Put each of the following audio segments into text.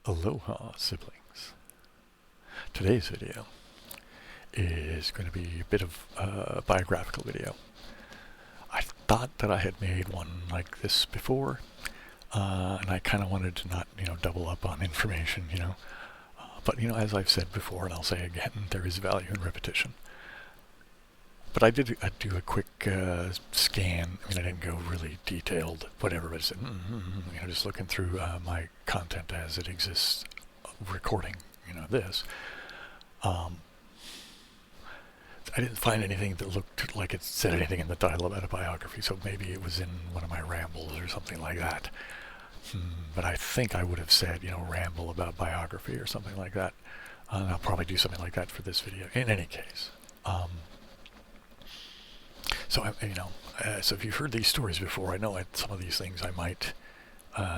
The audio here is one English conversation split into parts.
Aloha, siblings. Today's video is going to be a bit of a biographical video. I thought that I had made one like this before, and I kind of wanted to not, double up on information, but, as I've said before, and I'll say again, there is value in repetition. But I'd do a quick scan. I didn't go really detailed, whatever, but I said, just looking through my content as it exists, recording, this. I didn't find anything that looked like it said anything in the title about a biography, so maybe it was in one of my rambles or something like that. But I think I would have said, ramble about biography or something like that. And I'll probably do something like that for this video. In any case. So if you've heard these stories before, I know some of these things I might,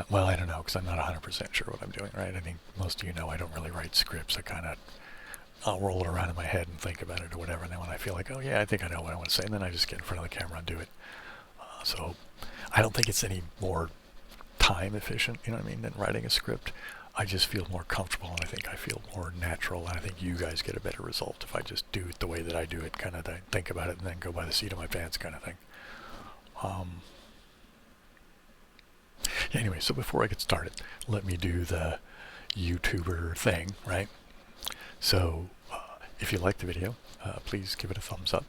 well, I don't know, because I'm not 100% sure what I'm doing, right? I think most of you know I don't really write scripts. I'll roll it around in my head and think about it or whatever, and then when I feel like, oh yeah, I think I know what I want to say, and then I just get in front of the camera and do it. So I don't think it's any more time efficient, than writing a script. I just feel more comfortable, and I think I feel more natural, and I think you guys get a better result if I just do it the way that I do it, kind of think about it and then go by the seat of my pants kind of thing. Anyway, so before I get started, let me do the YouTuber thing, right? So if you like the video, please give it a thumbs up.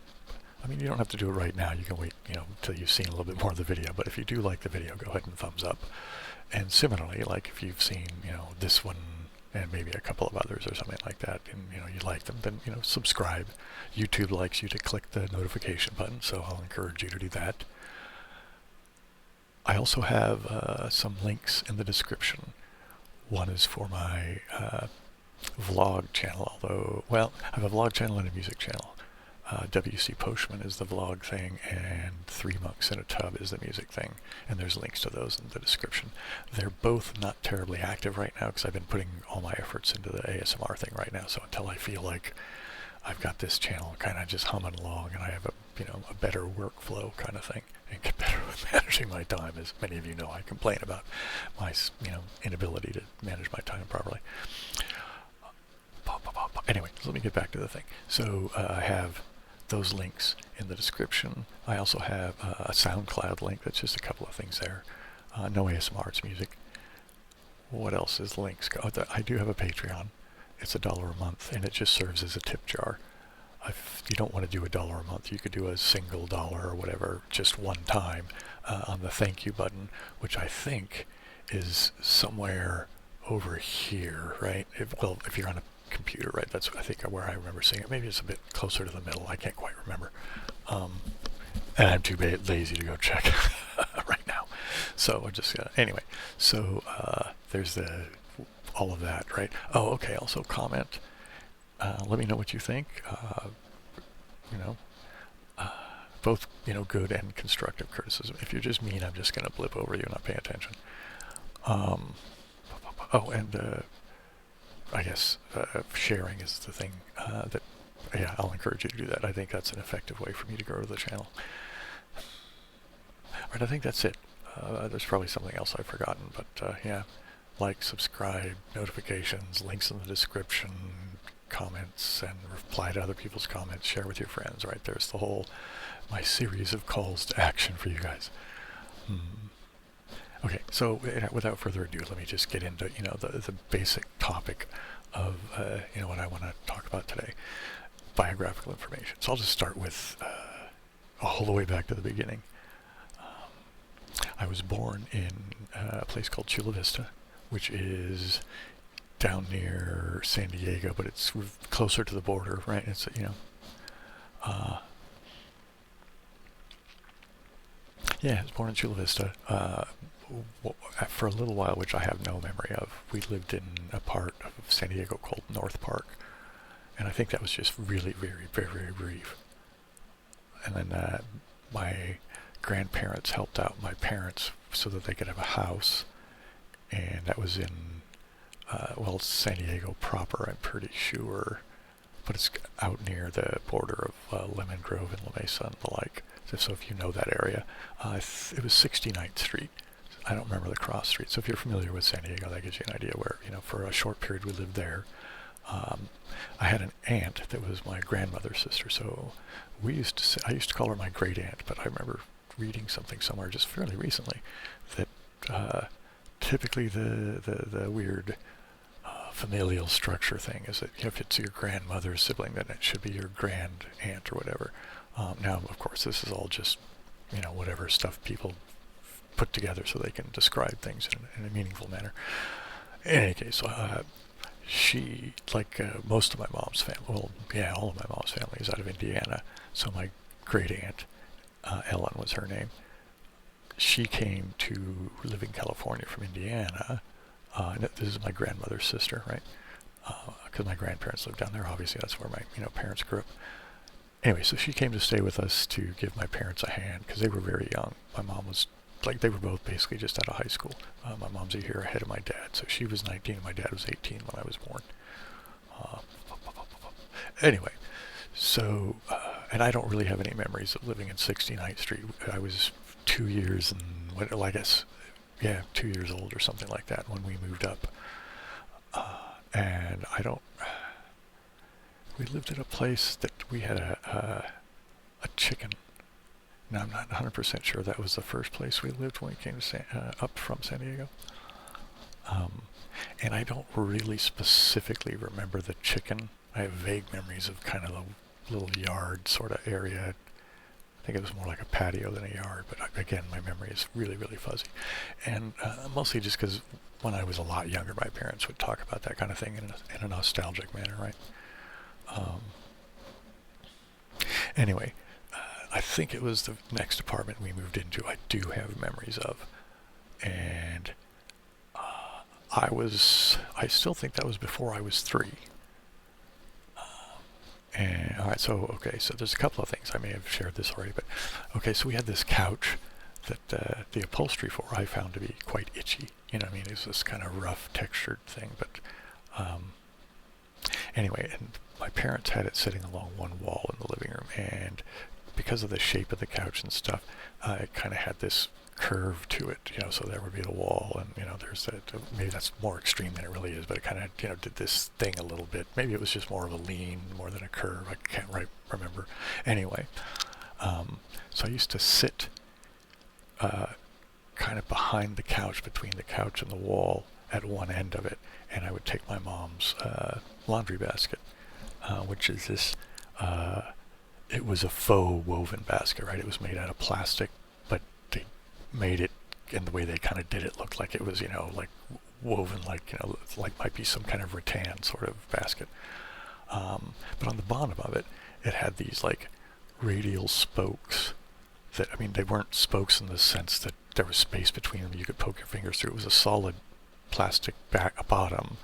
You don't have to do it right now. You can wait, until you've seen a little bit more of the video. But if you do like the video, go ahead and thumbs up. And similarly, like if you've seen, this one and maybe a couple of others or something like that, and you like them, then subscribe. YouTube likes you to click the notification button, so I'll encourage you to do that. I also have some links in the description. One is for my vlog channel, I have a vlog channel and a music channel. W.C. Postman is the vlog thing, and 3 Monks in a Tub is the music thing, and there's links to those in the description. They're both not terribly active right now because I've been putting all my efforts into the ASMR thing right now, so until I feel like I've got this channel kind of just humming along and I have a better workflow kind of thing and get better with managing my time, as many of you know I complain about my inability to manage my time properly. Anyway, so let me get back to the thing. So I have those links in the description. I also have a SoundCloud link. That's just a couple of things there. No ASMR, it's music. What else is links? I do have a Patreon. It's $1 a month, and it just serves as a tip jar. If you don't want to do $1 a month, you could do a single dollar or whatever, just one time on the thank you button, which I think is somewhere over here, right? If you're on a computer, right? That's I think where I remember seeing it. Maybe it's a bit closer to the middle. I can't quite remember. And I'm too lazy to go check right now. So I just anyway. So there's all of that, right? Oh, okay. Also comment. Let me know what you think. Both good and constructive criticism. If you're just mean, I'm just gonna blip over you and not pay attention. I guess sharing is the thing that, I'll encourage you to do that. I think that's an effective way for me to grow the channel. All right, I think that's it. There's probably something else I've forgotten, but like, subscribe, notifications, links in the description, comments, and reply to other people's comments, share with your friends, right? There's my series of calls to action for you guys. Okay, so without further ado, let me just get into the basic topic of what I want to talk about today: biographical information. So I'll just start with all the way back to the beginning. I was born in a place called Chula Vista, which is down near San Diego, but it's closer to the border, right? It's I was born in Chula Vista. For a little while, which I have no memory of, we lived in a part of San Diego called North Park, and I think that was just really very, very, very brief. And then my grandparents helped out my parents so that they could have a house, and that was in San Diego proper, I'm pretty sure, but it's out near the border of Lemon Grove and La Mesa and the like. So if you know that area, it was 69th Street. I don't remember the cross street. So if you're familiar with San Diego, that gives you an idea where, for a short period we lived there. I had an aunt that was my grandmother's sister, so I used to call her my great aunt, but I remember reading something somewhere just fairly recently that typically the weird familial structure thing is that if it's your grandmother's sibling, then it should be your grand aunt or whatever. Now, of course, this is all just, whatever stuff people put together so they can describe things in a meaningful manner. In any case, she, like most of my mom's family, well, yeah, all of my mom's family is out of Indiana. So my great aunt, Ellen was her name, she came to live in California from Indiana. And this is my grandmother's sister, right? Because my grandparents lived down there. Obviously, that's where my parents grew up. Anyway, so she came to stay with us to give my parents a hand because they were very young. My mom was they were both basically just out of high school. My mom's a year ahead of my dad, so she was 19 and my dad was 18 when I was born. Anyway, so, and I don't really have any memories of living in 69th Street. I was 2 years and, I guess, 2 years old or something like that when we moved up. And we lived at a place that we had a chicken. Now, I'm not 100% sure that was the first place we lived when we came to up from San Diego. And I don't really specifically remember the chicken. I have vague memories of kind of the little yard sort of area. I think it was more like a patio than a yard, but again, my memory is really, really fuzzy. And mostly just because when I was a lot younger, my parents would talk about that kind of thing in a nostalgic manner, right? Anyway, I think it was the next apartment we moved into I do have memories of. And I still think that was before I was 3. And alright, so there's a couple of things. I may have shared this already, but okay, so we had this couch that the upholstery for I found to be quite itchy. It was this kind of rough textured thing, but anyway, and my parents had it sitting along one wall in the living room, and because of the shape of the couch and stuff, it kind of had this curve to it, so there would be the wall, and there's that, maybe that's more extreme than it really is, but it kind of did this thing a little bit. Maybe it was just more of a lean more than a curve. I can't remember. Anyway, so I used to sit kind of behind the couch, between the couch and the wall at one end of it, and I would take my mom's laundry basket, which is this, it was a faux woven basket, right? It was made out of plastic, but they made it, and the way they kind of did it looked like it was, like woven, like might be some kind of rattan sort of basket. But on the bottom of it, it had these like radial spokes that, they weren't spokes in the sense that there was space between them. You could poke your fingers through. It was a solid plastic bottom,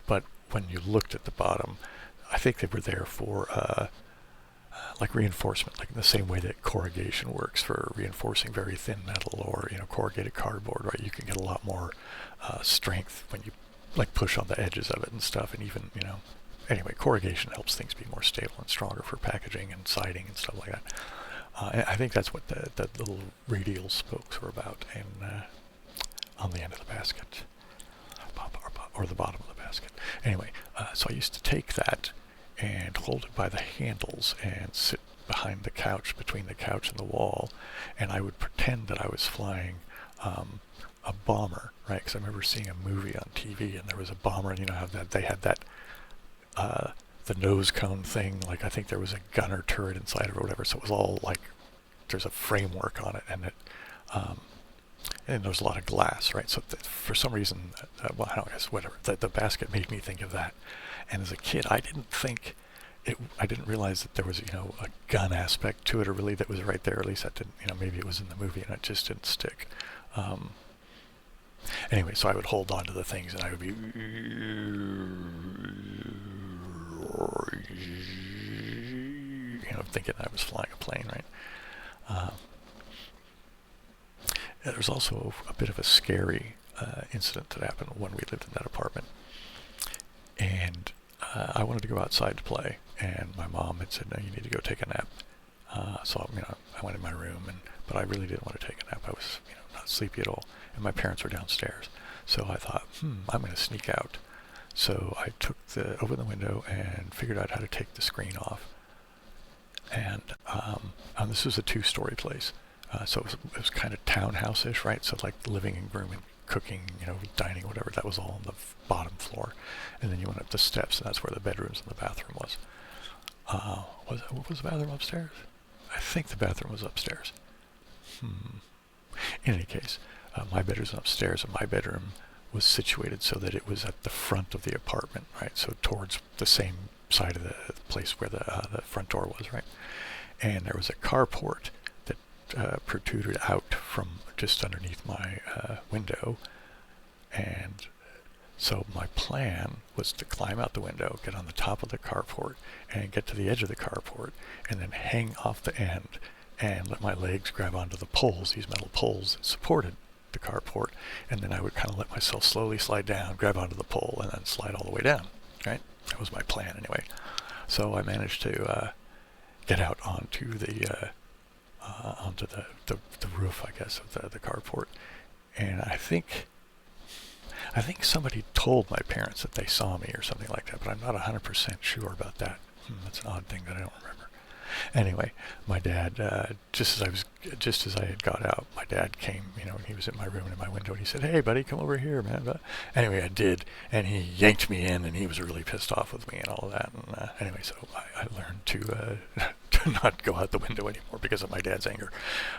but when you looked at the bottom, I think they were there for like reinforcement, like in the same way that corrugation works for reinforcing very thin metal or corrugated cardboard, right? You can get a lot more strength when you like push on the edges of it and stuff, and even anyway, corrugation helps things be more stable and stronger for packaging and siding and stuff like that. And I think that's what the little radial spokes were about, and on the end of the basket, or the bottom of the basket. Anyway, so I used to take that and hold it by the handles and sit behind the couch, between the couch and the wall, and I would pretend that I was flying a bomber, right? Because I remember seeing a movie on TV, and there was a bomber, and how that they had that the nose cone thing, like I think there was a gunner turret inside of it or whatever, so it was all like there's a framework on it, and it and there was a lot of glass, right? So for some reason, well, I don't guess whatever, the basket made me think of that. And as a kid, I didn't realize that there was a gun aspect to it, or really that was right there. At least that didn't, maybe it was in the movie and it just didn't stick. Anyway, so I would hold on to the things, and I would be thinking I was flying a plane, right? There's also a bit of a scary incident that happened when we lived in that apartment, and I wanted to go outside to play, and my mom had said, "No, you need to go take a nap." So I went in my room, and but I really didn't want to take a nap. I was, not sleepy at all, and my parents were downstairs. So I thought, I'm going to sneak out. So I opened the window and figured out how to take the screen off. And this was a 2-story place. So it was kind of townhouse-ish, right? So like the living room and cooking, dining, whatever, that was all on the bottom floor. And then you went up the steps, and that's where the bedrooms and the bathroom was. Was the bathroom upstairs? I think the bathroom was upstairs. In any case, my bedroom was upstairs, and my bedroom was situated so that it was at the front of the apartment, right? So towards the same side of the place where the front door was, right? And there was a carport that protruded out from just underneath my window. And so my plan was to climb out the window, get on the top of the carport, and get to the edge of the carport, and then hang off the end and let my legs grab onto the poles, these metal poles that supported the carport, and then I would kind of let myself slowly slide down, grab onto the pole, and then slide all the way down, right? That was my plan anyway. So I managed to get out onto the roof, I guess, of the carport, and I think somebody told my parents that they saw me or something like that, but I'm not 100% sure about that. That's an odd thing that I don't remember. Anyway, my dad, just as I had got out, my dad came, he was in my room and in my window, and he said, "Hey, buddy, come over here, man." But anyway, I did, and he yanked me in, and he was really pissed off with me and all of that. And anyway, so I learned to not go out the window anymore because of my dad's anger.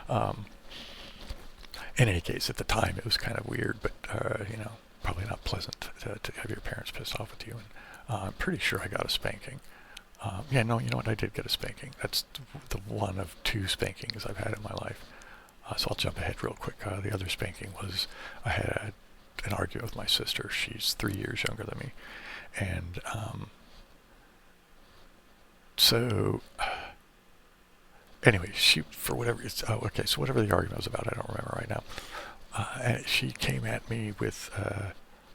In any case, at the time, it was kind of weird, but, probably not pleasant to have your parents pissed off with you. And I'm pretty sure I got a spanking. You know what? I did get a spanking. That's the one of 2 spankings I've had in my life. So I'll jump ahead real quick. The other spanking was I had an argument with my sister. She's 3 years younger than me. And anyway, she, for whatever, so whatever the argument was about, I don't remember right now. And she came at me with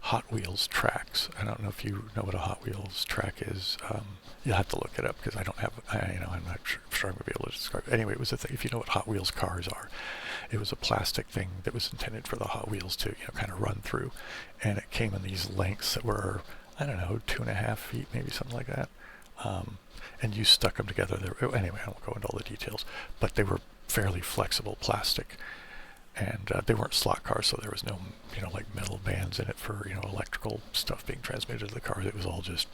Hot Wheels tracks. I don't know if you know what a Hot Wheels track is. You'll have to look it up because I don't have, I'm not sure I'm going to be able to describe it. Anyway, it was a thing, if you know what Hot Wheels cars are, it was a plastic thing that was intended for the Hot Wheels to, kind of run through. And it came in these lengths that were, 2.5 feet, maybe something like that. And you stuck them together. Anyway, I won't go into all the details, but they were fairly flexible plastic. And they weren't slot cars, so there was no, like metal bands in it for, electrical stuff being transmitted to the cars. It was all just,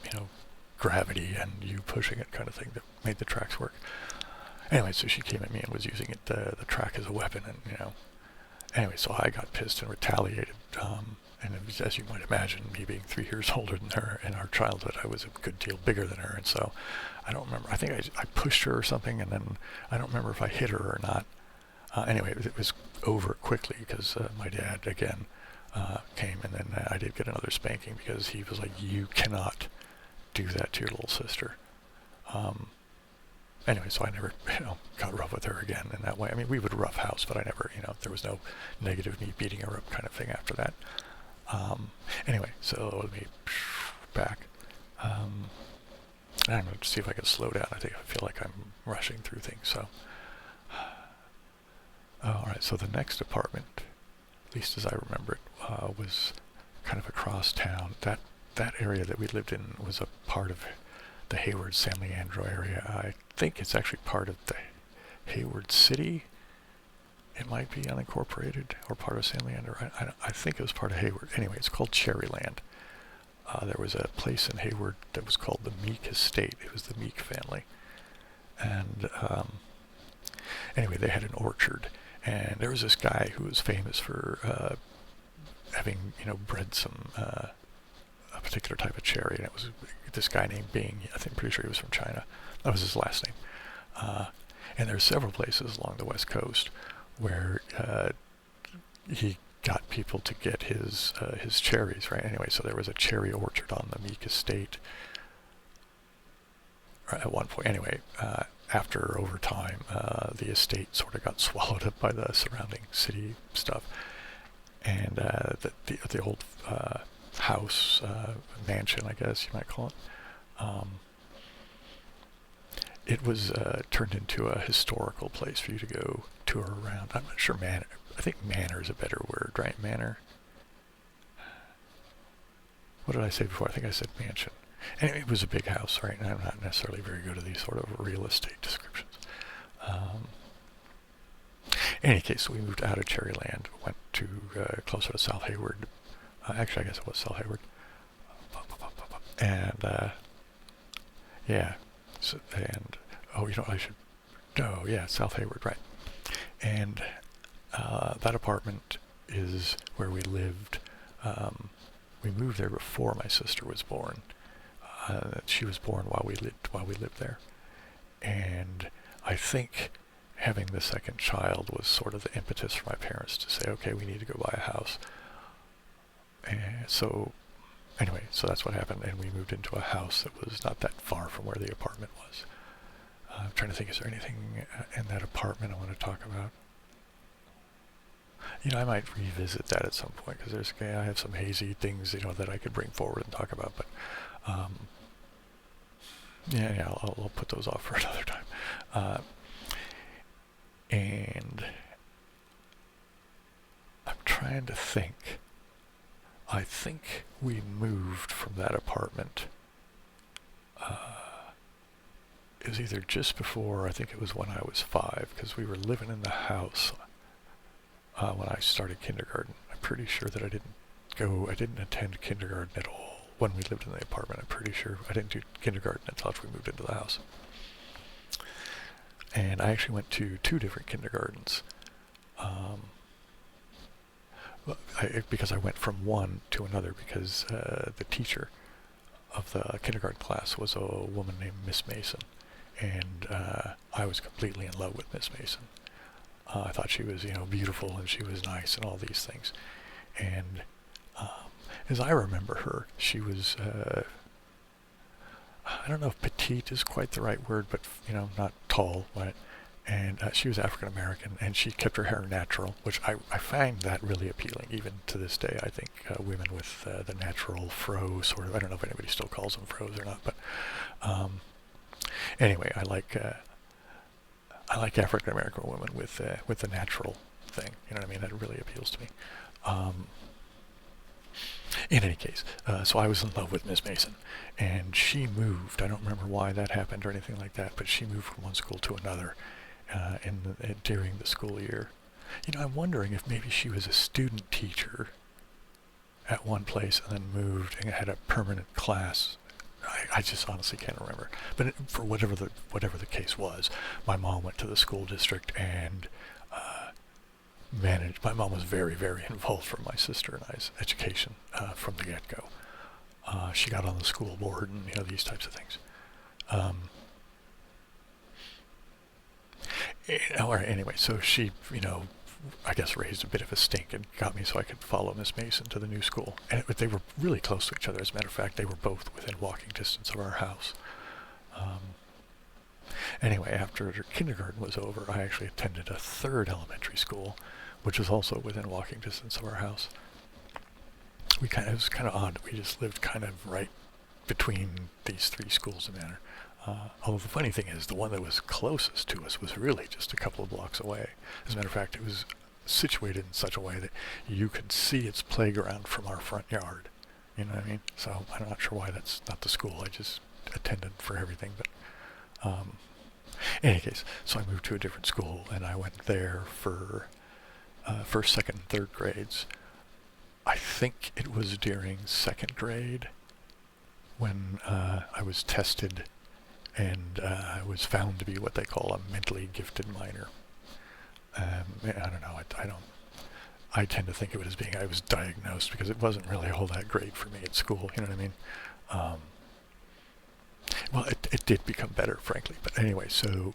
gravity and you pushing it kind of thing that made the tracks work. Anyway, so she came at me and was using it, the track as a weapon, and, anyway, so I got pissed and retaliated. And it was, as you might imagine, me being 3 years older than her in our childhood, I was a good deal bigger than her. And so I don't remember. I think I pushed her or something, and then I don't remember if I hit her or not. Anyway, it was over quickly because my dad, again, came, and then I did get another spanking because he was like, "You cannot do that to your little sister." Anyway, so I never, got rough with her again in that way. I mean, we would rough house, but I never, there was no negative me beating her up kind of thing after that. Anyway, so let me back. I don't know, to see if I can slow down. I feel like I'm rushing through things, so. Alright, so the next apartment, at least as I remember it, was kind of across town. That area that we lived in was a part of the Hayward, San Leandro area. I think it's actually part of the Hayward city. It might be unincorporated or part of San Leandro. I think it was part of Hayward. Anyway, it's called Cherryland. There was a place in Hayward that was called the Meek Estate. It was the Meek family. And anyway, they had an orchard. And there was this guy who was famous for having, bred a particular type of cherry. And it was this guy named Bing. I'm pretty sure he was from China. That was his last name. And there are several places along the West Coast where he got people to get his cherries, right? Anyway, so there was a cherry orchard on the Meek Estate at one point. Anyway, over time, the estate sort of got swallowed up by the surrounding city stuff, and the old house, mansion, I guess you might call it, it was turned into a historical place for you to go tour around. I'm not sure manor. I think manor is a better word, right? Manor. What did I say before? I think I said mansion. Anyway, it was a big house, right? And I'm not necessarily very good at these sort of real estate descriptions. In any case, we moved out of Cherryland, went to closer to South Hayward. Actually, I guess it was South Hayward. And yeah, so, and oh, you know, I should. No, yeah, South Hayward, right? And that apartment is where we lived. We moved there before my sister was born. She was born while we lived there, and I think having the second child was sort of the impetus for my parents to say, okay, we need to go buy a house. And so anyway, so that's what happened, and we moved into a house that was not that far from where the apartment was. I'm trying to think, is there anything in that apartment I want to talk about? You know, I might revisit that at some point, because I have some hazy things, you know, that I could bring forward and talk about, but yeah, I'll put those off for another time. And I'm trying to think. I think we moved from that apartment. It was either just before, I think it was when I was 5, because we were living in the house when I started kindergarten. I'm pretty sure that I didn't attend kindergarten at all when we lived in the apartment. I'm pretty sure I didn't do kindergarten until after we moved into the house. And I actually went to 2 different kindergartens. Because I went from one to another, because the teacher of the kindergarten class was a woman named Miss Mason, and I was completely in love with Miss Mason. I thought she was, you know, beautiful, and she was nice, and all these things. And as I remember her, she was, I don't know if petite is quite the right word, but, you know, not tall, right? And she was African American, and she kept her hair natural, which I find that really appealing, even to this day. I think women with the natural fro sort of, I don't know if anybody still calls them fros or not, but anyway, I like African American women with the natural thing. You know what I mean? That really appeals to me. In any case, so I was in love with Miss Mason, and she moved. I don't remember why that happened or anything like that, but she moved from one school to another during the school year. You know, I'm wondering if maybe she was a student teacher at one place and then moved and had a permanent class. I just honestly can't remember. But for whatever the case was, my mom went to the school district and managed. My mom was very, very involved for my sister and I's education from the get-go. She got on the school board and, you know, these types of things. Anyway, so she, you know, I guess raised a bit of a stink and got me so I could follow Miss Mason to the new school. And they were really close to each other. As a matter of fact, they were both within walking distance of our house. Anyway, after kindergarten was over, I actually attended a 3rd elementary school, which was also within walking distance of our house. It was kind of odd. We just lived kind of right between these 3 schools in Manor. Although the funny thing is, the one that was closest to us was really just a couple of blocks away. As a matter of fact, it was situated in such a way that you could see its playground from our front yard. You know what I mean? So I'm not sure why that's not the school. I just attended for everything. But in any case, so I moved to a different school, and I went there for first, second, and 3rd grades. I think it was during 2nd grade when I was tested, and I was found to be what they call a mentally gifted minor. I don't know. I tend to think of it as being I was diagnosed, because it wasn't really all that great for me at school. You know what I mean? Well, it did become better, frankly. But anyway, so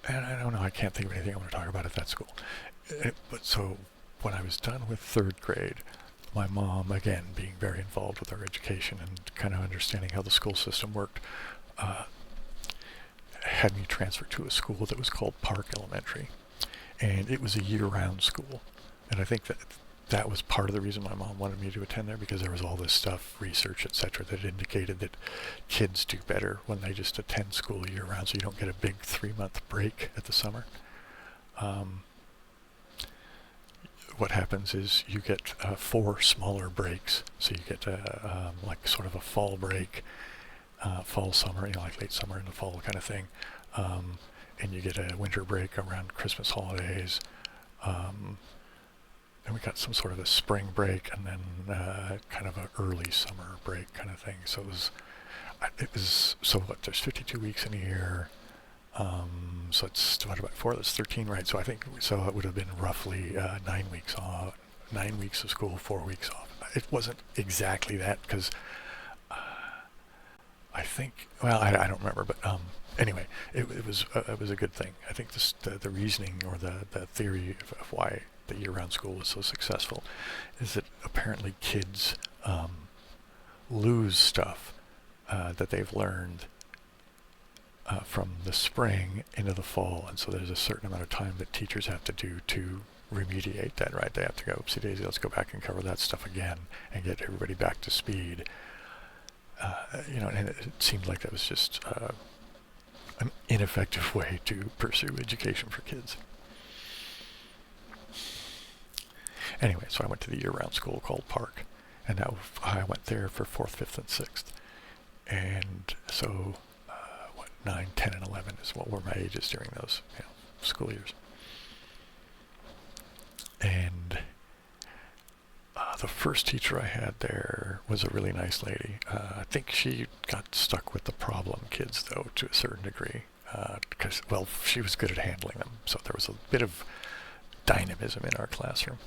and I don't know. I can't think of anything I want to talk about at that school. But so when I was done with 3rd grade, my mom, again, being very involved with our education and kind of understanding how the school system worked, had me transferred to a school that was called Park Elementary. And it was a year-round school. And I think that that was part of the reason my mom wanted me to attend there, because there was all this stuff, research, etc., that indicated that kids do better when they just attend school year-round, so you don't get a big 3-month break at the summer. What happens is you get 4 smaller breaks. So you get like sort of a fall break, fall, summer, like late summer and the fall kind of thing. And you get a winter break around Christmas holidays. And we got some sort of a spring break, and then kind of an early summer break kind of thing. So it was so what, there's 52 weeks in a year. So it's divided by 4, that's 13, right? So I think, so it would have been roughly 9 weeks off, 9 weeks of school, 4 weeks off. It wasn't exactly that, because I think, well, I don't remember, but anyway, it was a good thing. I think the reasoning, or the theory of why the year-round school was so successful is that apparently kids lose stuff that they've learned from the spring into the fall, and so there's a certain amount of time that teachers have to do to remediate that, right? They have to go, oopsie daisy, let's go back and cover that stuff again and get everybody back to speed. And it seemed like that was just an ineffective way to pursue education for kids. Anyway, so I went to the year-round school called Park, and I went there for 4th, 5th, and 6th. And so 9, 10, and 11 is what were my ages during those school years. And the first teacher I had there was a really nice lady. I think she got stuck with the problem kids, though, to a certain degree, because, well, she was good at handling them, so there was a bit of dynamism in our classroom.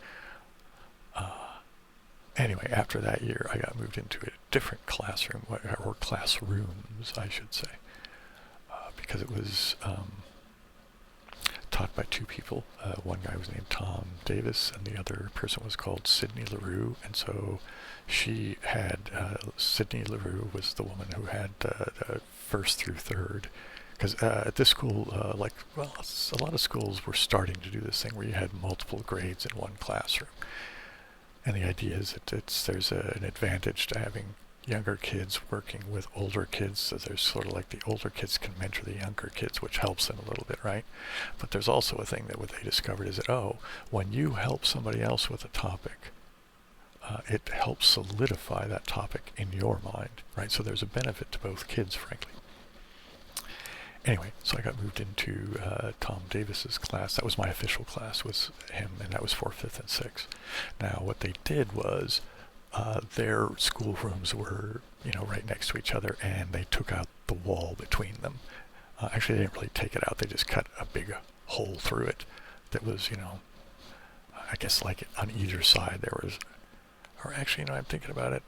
Anyway, after that year, I got moved into a different classroom, or classrooms, I should say, because it was taught by 2 people. One guy was named Tom Davis, and the other person was called Sydney LaRue. And so she had, Sydney LaRue was the woman who had 1st through 3rd. Because at this school, a lot of schools were starting to do this thing where you had multiple grades in one classroom. And the idea is that there's an advantage to having younger kids working with older kids, so there's sort of like the older kids can mentor the younger kids, which helps them a little bit, right? But there's also a thing that what they discovered is that, when you help somebody else with a topic, it helps solidify that topic in your mind, right? So there's a benefit to both kids, frankly. Anyway, so I got moved into Tom Davis's class. That was my official class, was him, and that was 4th, 5th, and 6th. Now, what they did was, their schoolrooms were, right next to each other, and they took out the wall between them. Actually, they didn't really take it out. They just cut a big hole through it that was, I guess like on either side there was, or actually, I'm thinking about it.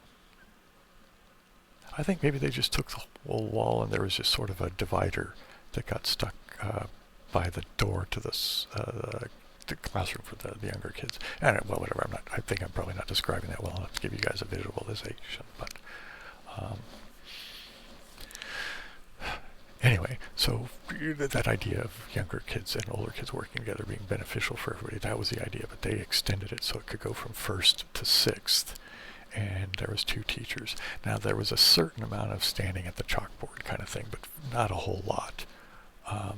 I think maybe they just took the whole wall, and there was just sort of a divider that got stuck by the door to the classroom for the younger kids. And well, whatever. I think I'm probably not describing that well enough to give you guys a visualization. But anyway, so that idea of younger kids and older kids working together being beneficial for everybody, that was the idea. But they extended it so it could go from 1st to 6th. And there was 2 teachers. Now, there was a certain amount of standing at the chalkboard kind of thing, but not a whole lot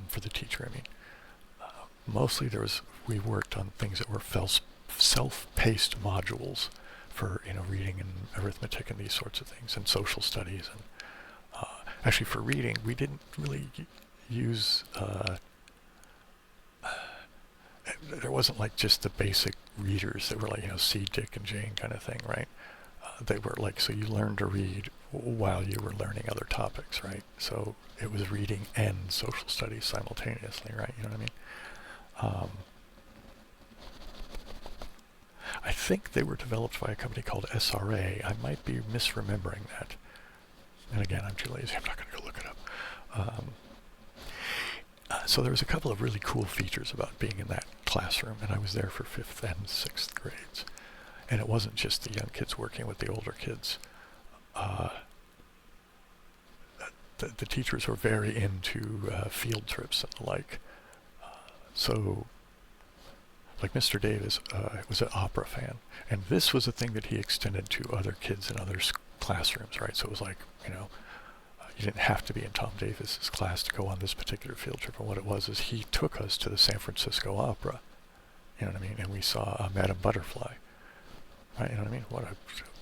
for the teacher. I mean, mostly we worked on things that were self-paced modules for, reading and arithmetic and these sorts of things, and social studies. And actually, for reading, we didn't really use, there wasn't like just the basic readers that were like, C, Dick, and Jane kind of thing, right? They were like, so you learned to read while you were learning other topics, right? So it was reading and social studies simultaneously, right? You know what I mean? I think they were developed by a company called SRA. I might be misremembering that. And again, I'm too lazy. I'm not going to go look it up. So there was a couple of really cool features about being in that classroom, and I was there for 5th and 6th grades. And it wasn't just the young kids working with the older kids. The teachers were very into field trips and the like. So like Mr. Davis was an opera fan, and this was a thing that he extended to other kids in other classrooms, right? So it was like, you didn't have to be in Tom Davis's class to go on this particular field trip. And what it was is he took us to the San Francisco Opera, you know what I mean? And we saw Madame Butterfly, right? You know what I mean?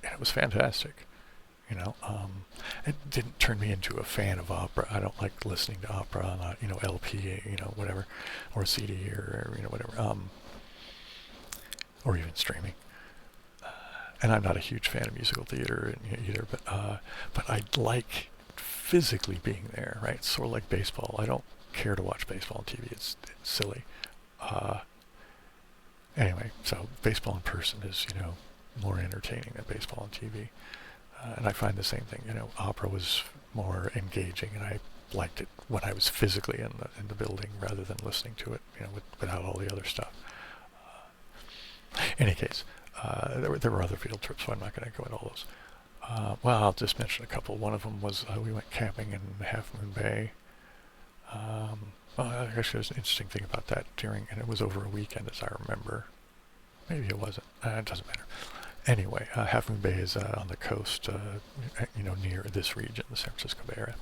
And it was fantastic, It didn't turn me into a fan of opera. I don't like listening to opera on a, LP, whatever, or CD or whatever, or even streaming. And I'm not a huge fan of musical theater either, but I like physically being there, right? It's sort of like baseball. I don't care to watch baseball on TV. It's silly. Anyway, so baseball in person is, more entertaining than baseball on TV. And I find the same thing, opera was more engaging, and I liked it when I was physically in the building rather than listening to it, without all the other stuff. In any case, there were other field trips, so I'm not going to go into all those. Well, I'll just mention a couple. One of them was we went camping in Half Moon Bay. Well, actually, there's an interesting thing about that and it was over a weekend, as I remember. Maybe it wasn't. It doesn't matter. Anyway, Half Moon Bay is on the coast, near this region, the San Francisco Bay Area.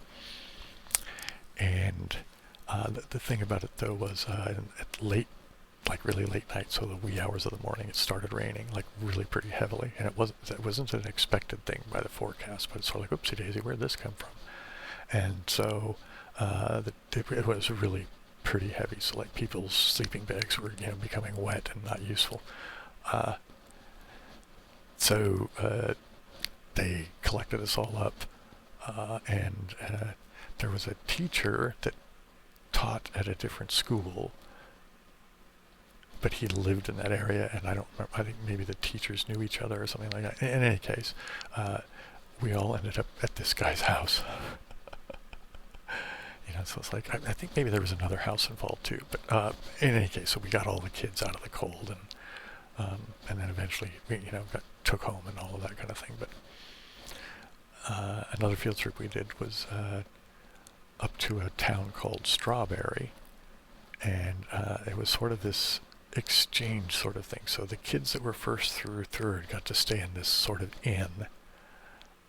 And the thing about it, though, was at really late night, so the wee hours of the morning, it started raining, like really pretty heavily. And it wasn't an expected thing by the forecast, but it's sort of like, oopsie daisy, where'd this come from? And so it was really pretty heavy. So like people's sleeping bags were, becoming wet and not useful. So they collected us all up, and there was a teacher that taught at a different school, but he lived in that area, and I don't remember, I think maybe the teachers knew each other or something like that. In any case, we all ended up at this guy's house. So it's like, I think maybe there was another house involved too, but in any case, so we got all the kids out of the cold, and then eventually we, took home and all of that kind of thing. But another field trip we did was up to a town called Strawberry, and it was sort of this exchange sort of thing. So the kids that were first through third got to stay in this sort of inn,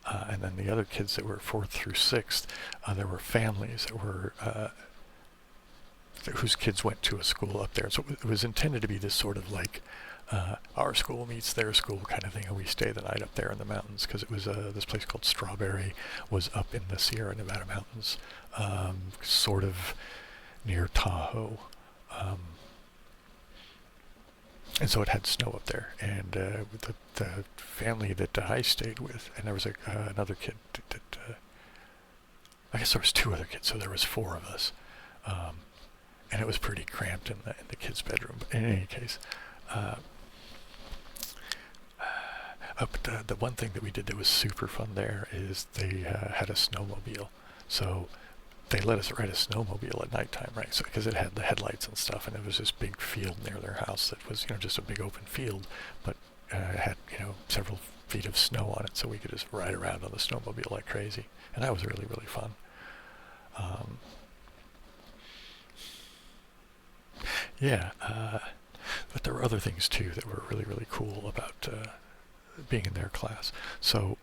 and then the other kids that were fourth through sixth, there were families that were whose kids went to a school up there. So it was intended to be this sort of like our school meets their school kind of thing, and we stay the night up there in the mountains, because it was this place called Strawberry was up in the Sierra Nevada mountains, sort of near Tahoe. And so it had snow up there, and the family that I stayed with, and there was another kid that I guess there was two other kids, so there was four of us, and it was pretty cramped in the kids' bedroom. But in any case, but the one thing that we did that was super fun there is they had a snowmobile, so they let us ride a snowmobile at nighttime, right? So because it had the headlights and stuff, and it was this big field near their house that was, just a big open field, but it had, several feet of snow on it, so we could just ride around on the snowmobile like crazy, and that was really, really fun. But there were other things too that were really, really cool about being in their class. So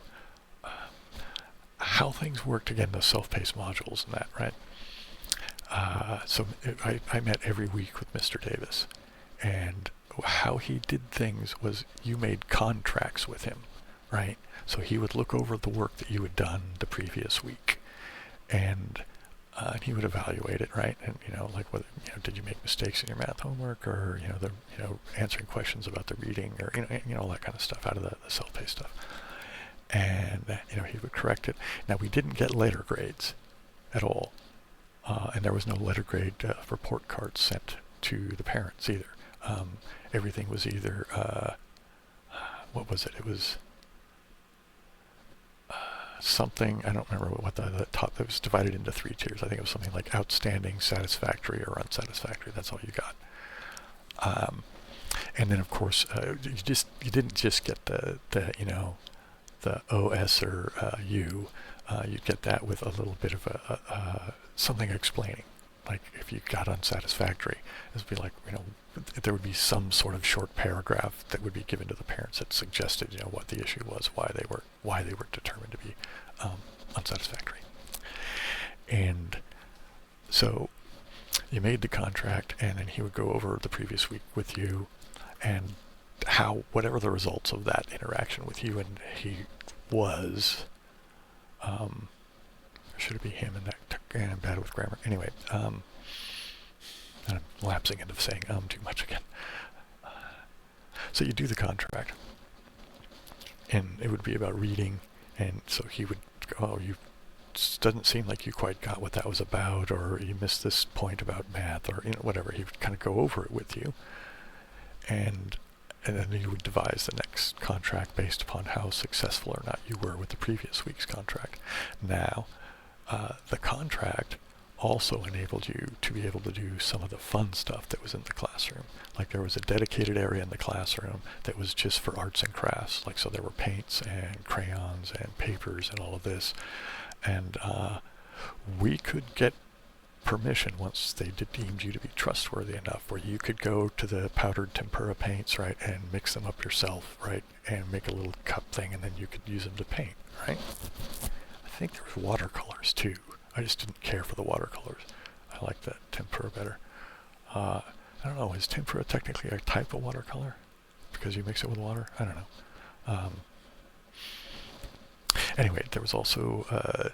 how things worked, again, the self-paced modules and that, right? So I met every week with Mr. Davis, and how he did things was you made contracts with him, right? So he would look over the work that you had done the previous week, and he would evaluate it, right? And like whether did you make mistakes in your math homework, or answering questions about the reading, or all that kind of stuff out of the self-paced stuff. And he would correct it. Now, we didn't get letter grades at all, and there was no letter grade report cards sent to the parents either. Everything was either what was it? It was something, I don't remember what the top. It was divided into 3 tiers. I think it was something like outstanding, satisfactory, or unsatisfactory. That's all you got. And then, of course, you didn't just get the OS or U. You'd get that with a little bit of something explaining, like if you got unsatisfactory, it would be like, there would be some sort of short paragraph that would be given to the parents that suggested, what the issue was, why they were determined to be unsatisfactory. And so you made the contract, and then he would go over the previous week with you, and whatever the results of that interaction with you and he was, should it be him, and that, and I'm bad with grammar. Anyway, and I'm lapsing into saying too much again. So you do the contract, and it would be about reading, and so he would go, oh, doesn't seem like you quite got what that was about, or you missed this point about math, or whatever. He would kind of go over it with you, and then you would devise the next contract based upon how successful or not you were with the previous week's contract. Now, the contract also enabled you to be able to do some of the fun stuff that was in the classroom. Like there was a dedicated area in the classroom that was just for arts and crafts. Like, so there were paints and crayons and papers and all of this. And we could get permission once they deemed you to be trustworthy enough, where you could go to the powdered tempera paints, right, and mix them up yourself, right, and make a little cup thing, and then you could use them to paint, right? I think there was watercolors too. I just didn't care for the watercolors. I like that tempera better. I don't know, is tempera technically a type of watercolor because you mix it with water? I don't know. Anyway, there was also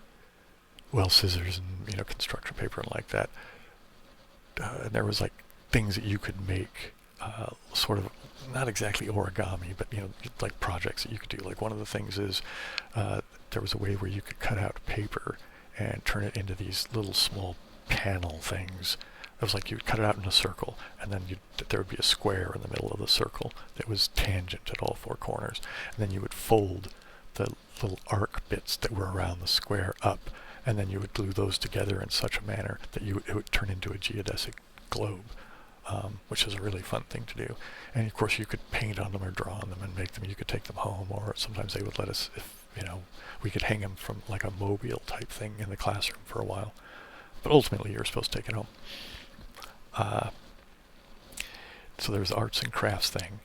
scissors and construction paper and like that. And there was like things that you could make, sort of not exactly origami, but like projects that you could do. Like one of the things is there was a way where you could cut out paper and turn it into these little small panel things. It was like you'd cut it out in a circle, and then there would be a square in the middle of the circle that was tangent at all four corners, and then you would fold the little arc bits that were around the square up, and then you would glue those together in such a manner that it would turn into a geodesic globe, which is a really fun thing to do. And of course you could paint on them or draw on them and make them. You could take them home, or sometimes they would let us, if we could hang them from like a mobile type thing in the classroom for a while. But ultimately you were supposed to take it home. So there was the arts and crafts thing.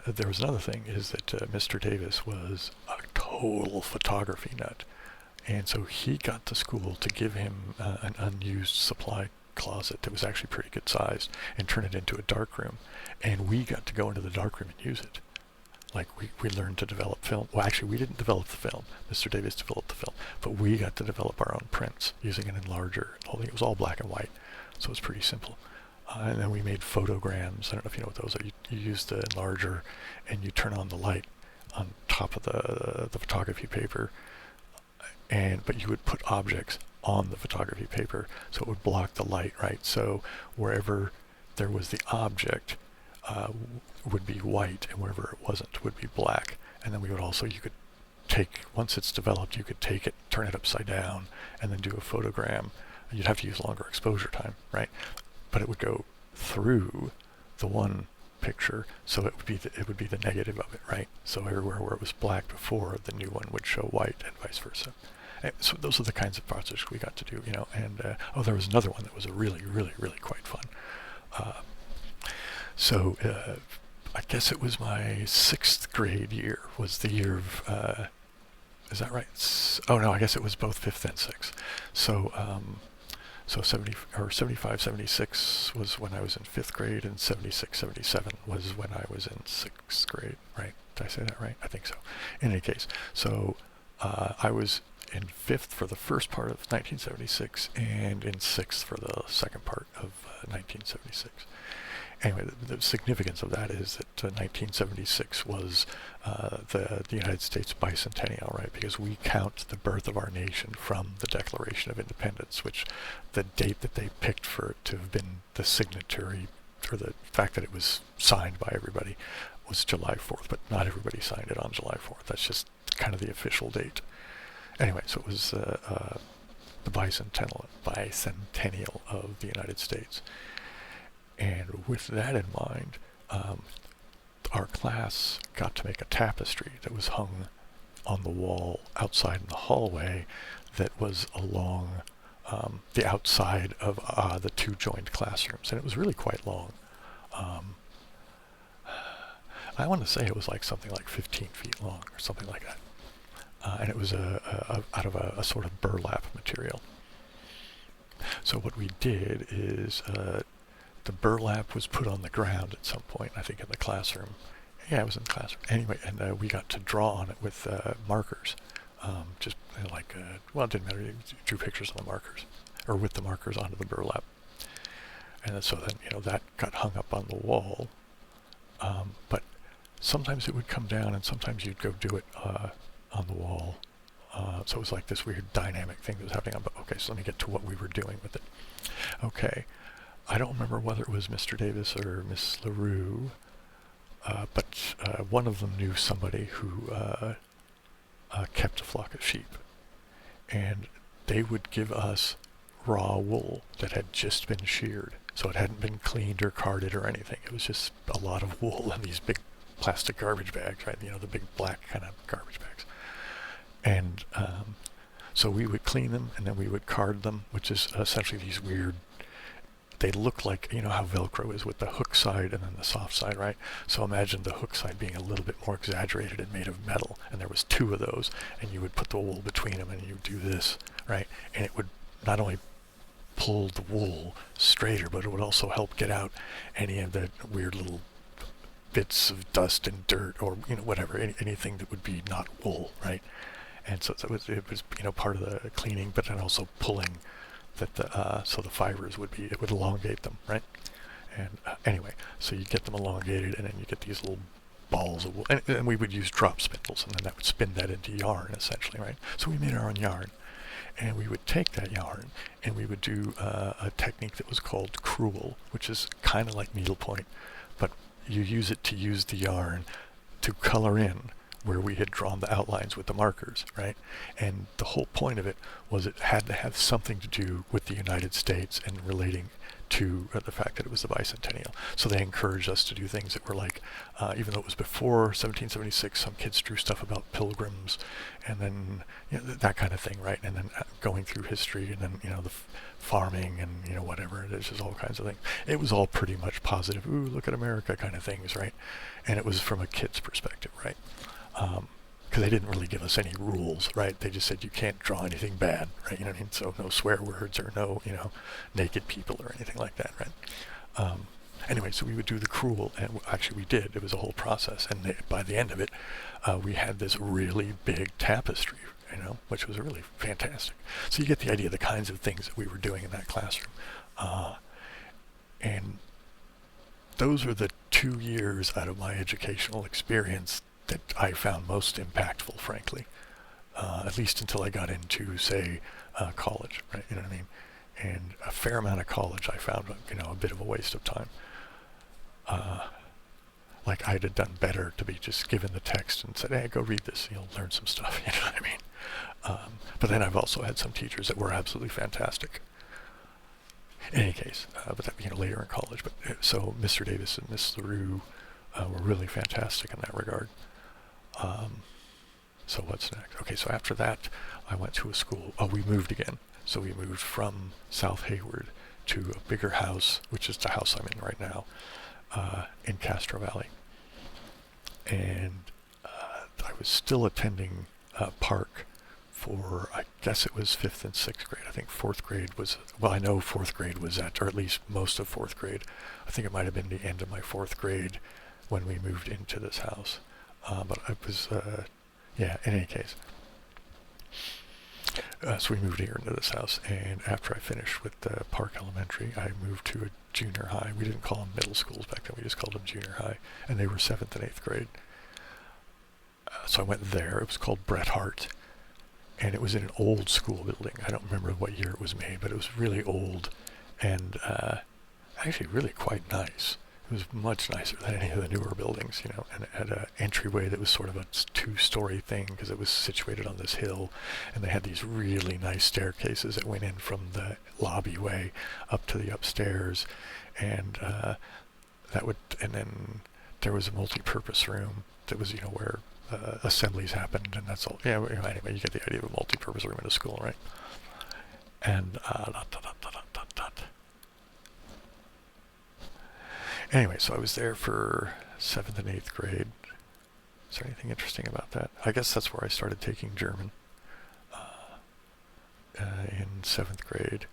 There was another thing, is that Mr. Davis was a total photography nut. And so he got the school to give him an unused supply closet that was actually pretty good sized and turn it into a darkroom. And we got to go into the darkroom and use it. Like we learned to develop film. Well, actually we didn't develop the film. Mr. Davis developed the film. But we got to develop our own prints using an enlarger. It was all black and white. So it was pretty simple. And then we made photograms. I don't know if you know what those are. You use the enlarger and you turn on the light on top of the photography paper. But you would put objects on the photography paper so it would block the light, right? So wherever there was the object would be white, and wherever it wasn't would be black. And then you could take, once it's developed, you could take it, turn it upside down, and then do a photogram. You'd have to use longer exposure time, right? But it would go through the one picture, so it would be the negative of it, right? So everywhere where it was black before, the new one would show white, and vice versa. And so those are the kinds of projects we got to do, And there was another one that was really, really, really quite fun. I guess it was my 6th grade year was the year of. Is that right? Oh no, I guess it was both 5th and 6th. So 75, 76 was when I was in 5th grade, and 76, 77 was when I was in 6th grade, right? Did I say that right? I think so. In any case, so I was in 5th for the first part of 1976, and in 6th for the second part of 1976. Anyway, the significance of that is that 1976 was the United States bicentennial, right? Because we count the birth of our nation from the Declaration of Independence, which the date that they picked for it to have been the signatory, or the fact that it was signed by everybody, was July 4th, but not everybody signed it on July 4th. That's just kind of the official date. Anyway, so it was the bicentennial of the United States. And with that in mind, our class got to make a tapestry that was hung on the wall outside in the hallway that was along the outside of the two joined classrooms, and it was really quite long. I want to say it was like something like 15 feet long or something like that. And it was out of a sort of burlap material. So what we did is the burlap was put on the ground at some point, I think in the classroom. Yeah, it was in the classroom. Anyway, and we got to draw on it with markers. Just like, well, it didn't matter. You drew pictures on the markers, or with the markers onto the burlap. And so then, that got hung up on the wall. But sometimes it would come down, and sometimes you'd go do it on the wall. So it was like this weird dynamic thing that was happening. But okay, so let me get to what we were doing with it. Okay, I don't remember whether it was Mr. Davis or Miss LaRue, but one of them knew somebody who kept a flock of sheep, and they would give us raw wool that had just been sheared, so it hadn't been cleaned or carded or anything. It was just a lot of wool in these big plastic garbage bags, right? The big black kind of garbage bags. And so we would clean them, and then we would card them, which is essentially these weird, they look like, how Velcro is with the hook side and then the soft side, right? So imagine the hook side being a little bit more exaggerated and made of metal, and there was two of those, and you would put the wool between them, and you would do this, right? And it would not only pull the wool straighter, but it would also help get out any of the weird little bits of dust and dirt, or whatever, anything that would be not wool, right? And so it was part of the cleaning, but then also pulling that so the fibers it would elongate them, right? And anyway, so you get them elongated, and then you get these little balls of wool, and we would use drop spindles, and then that would spin that into yarn, essentially, right? So we made our own yarn, and we would take that yarn, and we would do a technique that was called crewel, which is kind of like needlepoint, but you use it to use the yarn to color in where we had drawn the outlines with the markers, right? And the whole point of it was it had to have something to do with the United States and relating to the fact that it was the bicentennial. So they encouraged us to do things that were like, even though it was before 1776, some kids drew stuff about pilgrims, and then that kind of thing, right? And then going through history, and then the farming, and whatever. There's just all kinds of things. It was all pretty much positive. Ooh, look at America kind of things, right? And it was from a kid's perspective, right? Because they didn't really give us any rules, right? They just said you can't draw anything bad, right? You know what I mean? So no swear words, or no, naked people or anything like that, right? Anyway, so we would do the crewel, and actually we did. It was a whole process, and by the end of it, we had this really big tapestry, which was really fantastic. So you get the idea of the kinds of things that we were doing in that classroom. And those are the 2 years out of my educational experience that I found most impactful, frankly, at least until I got into, say, college, right? You know what I mean? And a fair amount of college I found, a bit of a waste of time. Like I'd have done better to be just given the text and said, hey, go read this, you'll learn some stuff, you know what I mean? But then I've also had some teachers that were absolutely fantastic. In any case, but that, later in college. But so Mr. Davis and Miss LaRue were really fantastic in that regard. So what's next? Okay, so after that, I went to a school. Oh, we moved again. So we moved from South Hayward to a bigger house, which is the house I'm in right now, in Castro Valley. And I was still attending Park for, I guess it was 5th and 6th grade. I think 4th grade was, well, I know 4th grade was or at least most of 4th grade. I think it might have been the end of my 4th grade when we moved into this house. But I was, in any case. So we moved here into this house, and after I finished with Park Elementary, I moved to a junior high. We didn't call them middle schools back then, we just called them junior high, and they were 7th and 8th grade. So I went there. It was called Bret Harte, and it was in an old school building. I don't remember what year it was made, but it was really old, and actually really quite nice. It was much nicer than any of the newer buildings, and it had an entryway that was sort of a 2-story thing because it was situated on this hill, and they had these really nice staircases that went in from the lobby way up to the upstairs, and and then there was a multi-purpose room that was, where assemblies happened, and that's all. Yeah, anyway, you get the idea of a multi-purpose room in a school, right? And anyway, so I was there for 7th and 8th grade. Is there anything interesting about that? I guess that's where I started taking German in 7th grade.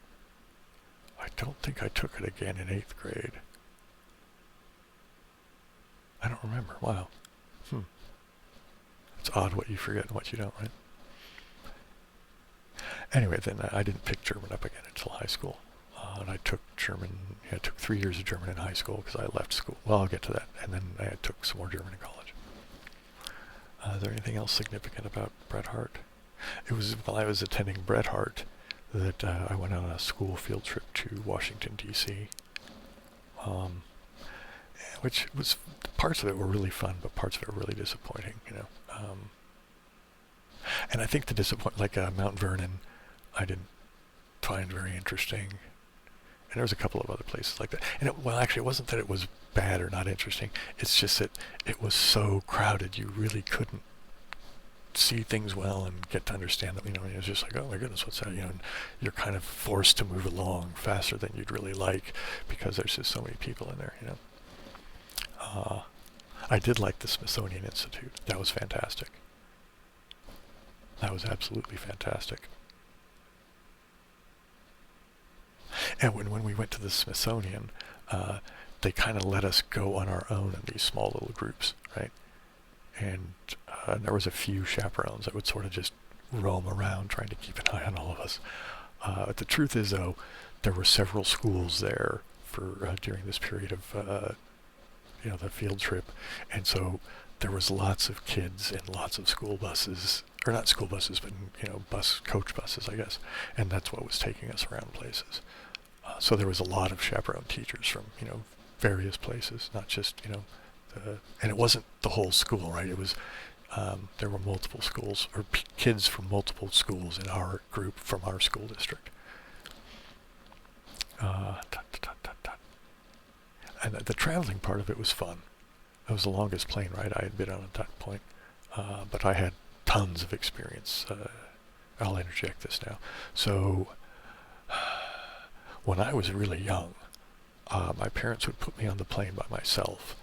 I don't think I took it again in 8th grade. I don't remember. Wow. It's odd what you forget and what you don't, right? Anyway, then I didn't pick German up again until high school. And I took German, I took 3 years of German in high school because I left school. Well, I'll get to that. And then I took some more German in college. Is there anything else significant about Bret Harte? It was while I was attending Bret Harte that I went on a school field trip to Washington, D.C., which was, parts of it were really fun, but parts of it were really disappointing, you know. And I think the disappointment, like Mount Vernon, I didn't find very interesting. And there was a couple of other places like that. And well, actually, it wasn't that it was bad or not interesting. It's just that it was so crowded, you really couldn't see things well and get to understand them. You know, it was just like, oh my goodness, what's that? You know, and you're kind of forced to move along faster than you'd really like because there's just so many people in there, you know. I did like the Smithsonian Institute. That was fantastic. That was absolutely fantastic. And when we went to the Smithsonian, they kind of let us go on our own in these small little groups, right? And there was a few chaperones that would sort of just roam around trying to keep an eye on all of us. But the truth is, though, there were several schools there for during this period of the field trip, and so there was lots of kids and lots of school buses, or not school buses, but coach buses, I guess, and that's what was taking us around places. So there was a lot of chaperone teachers from various places, not just and it wasn't the whole school, right? It was there were multiple schools or kids from multiple schools in our group from our school district. And the traveling part of it was fun. It was the longest plane ride I had been on at that point, but I had tons of experience. I'll interject this now. So when I was really young, my parents would put me on the plane by myself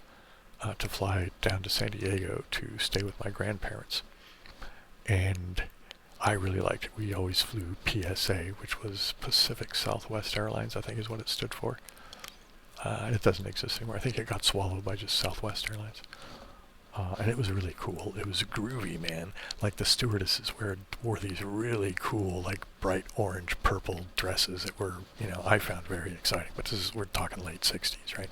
to fly down to San Diego to stay with my grandparents. And I really liked it. We always flew PSA, which was Pacific Southwest Airlines, I think is what it stood for. It doesn't exist anymore. I think it got swallowed by just Southwest Airlines. And it was really cool. It was groovy, man. Like the stewardesses wore these really cool, like bright orange, purple dresses that were, I found very exciting. But we're talking late 60s, right?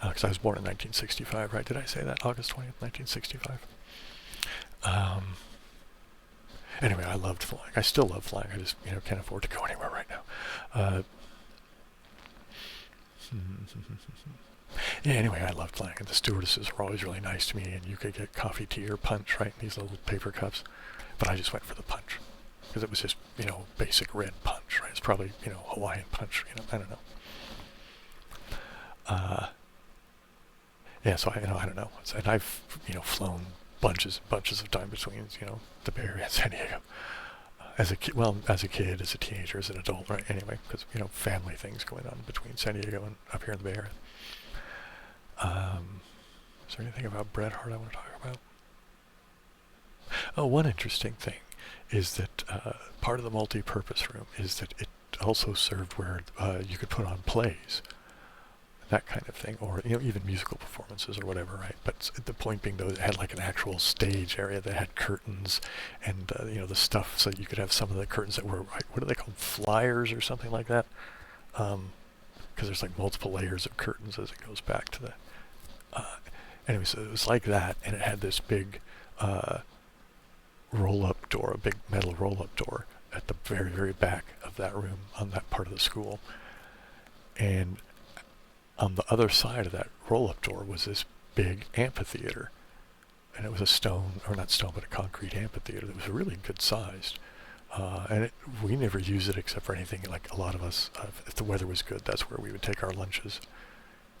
Because I was born in 1965, right? Did I say that? August 20th, 1965? Anyway, I loved flying. I still love flying. I just, can't afford to go anywhere right now. Yeah, anyway, I loved flying, and the stewardesses were always really nice to me, and you could get coffee, tea, or punch, right, in these little paper cups. But I just went for the punch, because it was just, basic red punch, right? It's probably, Hawaiian punch, I don't know. Yeah, so I don't know. And I've, flown bunches and bunches of time between, the Bay Area and San Diego. As a kid, as a teenager, as an adult, right? Anyway, because family things going on between San Diego and up here in the Bay Area. Is there anything about Bret Harte I want to talk about? Oh, one interesting thing is that part of the multi-purpose room is that it also served where you could put on plays, that kind of thing, or even musical performances or whatever, right? But the point being, though, it had like an actual stage area that had curtains and the stuff, so you could have some of the curtains that were what are they called, flyers or something like that, because there's like multiple layers of curtains as it goes back to the. Anyway, so it was like that, and it had this big roll-up door, a big metal roll-up door at the very, very back of that room on that part of the school, and on the other side of that roll-up door was this big amphitheater, and it was a concrete amphitheater that was really good sized, and we never used it except for anything like a lot of us, if the weather was good, that's where we would take our lunches,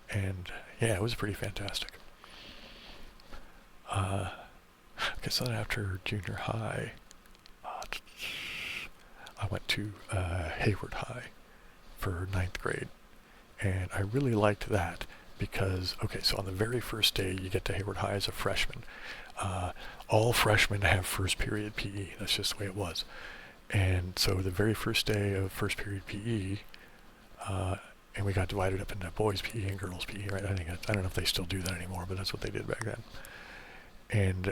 and yeah, it was pretty fantastic. I guess then after junior high, I went to Hayward High for 9th grade. And I really liked that because, okay, so on the very first day you get to Hayward High as a freshman. All freshmen have first period PE. That's just the way it was. And so the very first day of first period PE, and we got divided up into boys PE and girls PE, right? I don't know if they still do that anymore, but that's what they did back then. And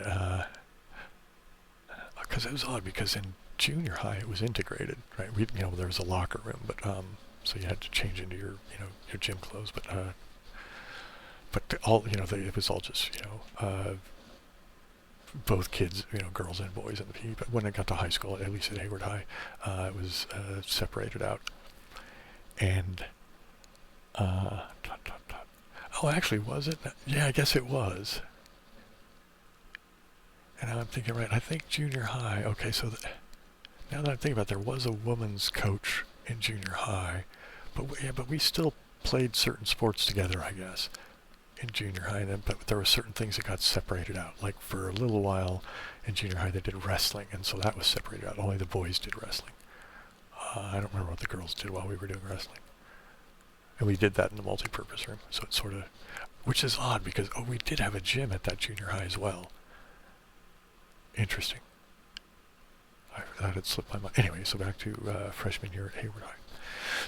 because it was odd, because in junior high it was integrated, right? There was a locker room, but so you had to change into your gym clothes, but all it was all just both kids, girls and boys in the PE. But when I got to high school, at least at Hayward High, it was separated out. And oh, actually, was it? Yeah, I guess it was. And now I'm thinking, right? I think junior high. Okay, so now that I'm thinking about it, there was a woman's coach in junior high, but we still played certain sports together, I guess, in junior high. But there were certain things that got separated out. Like for a little while in junior high, they did wrestling, and so that was separated out. Only the boys did wrestling. I don't remember what the girls did while we were doing wrestling. And we did that in the multi-purpose room, so it's sort of, which is odd because we did have a gym at that junior high as well. Interesting. That had slipped my mind. Anyway, so back to freshman year at Hayward High.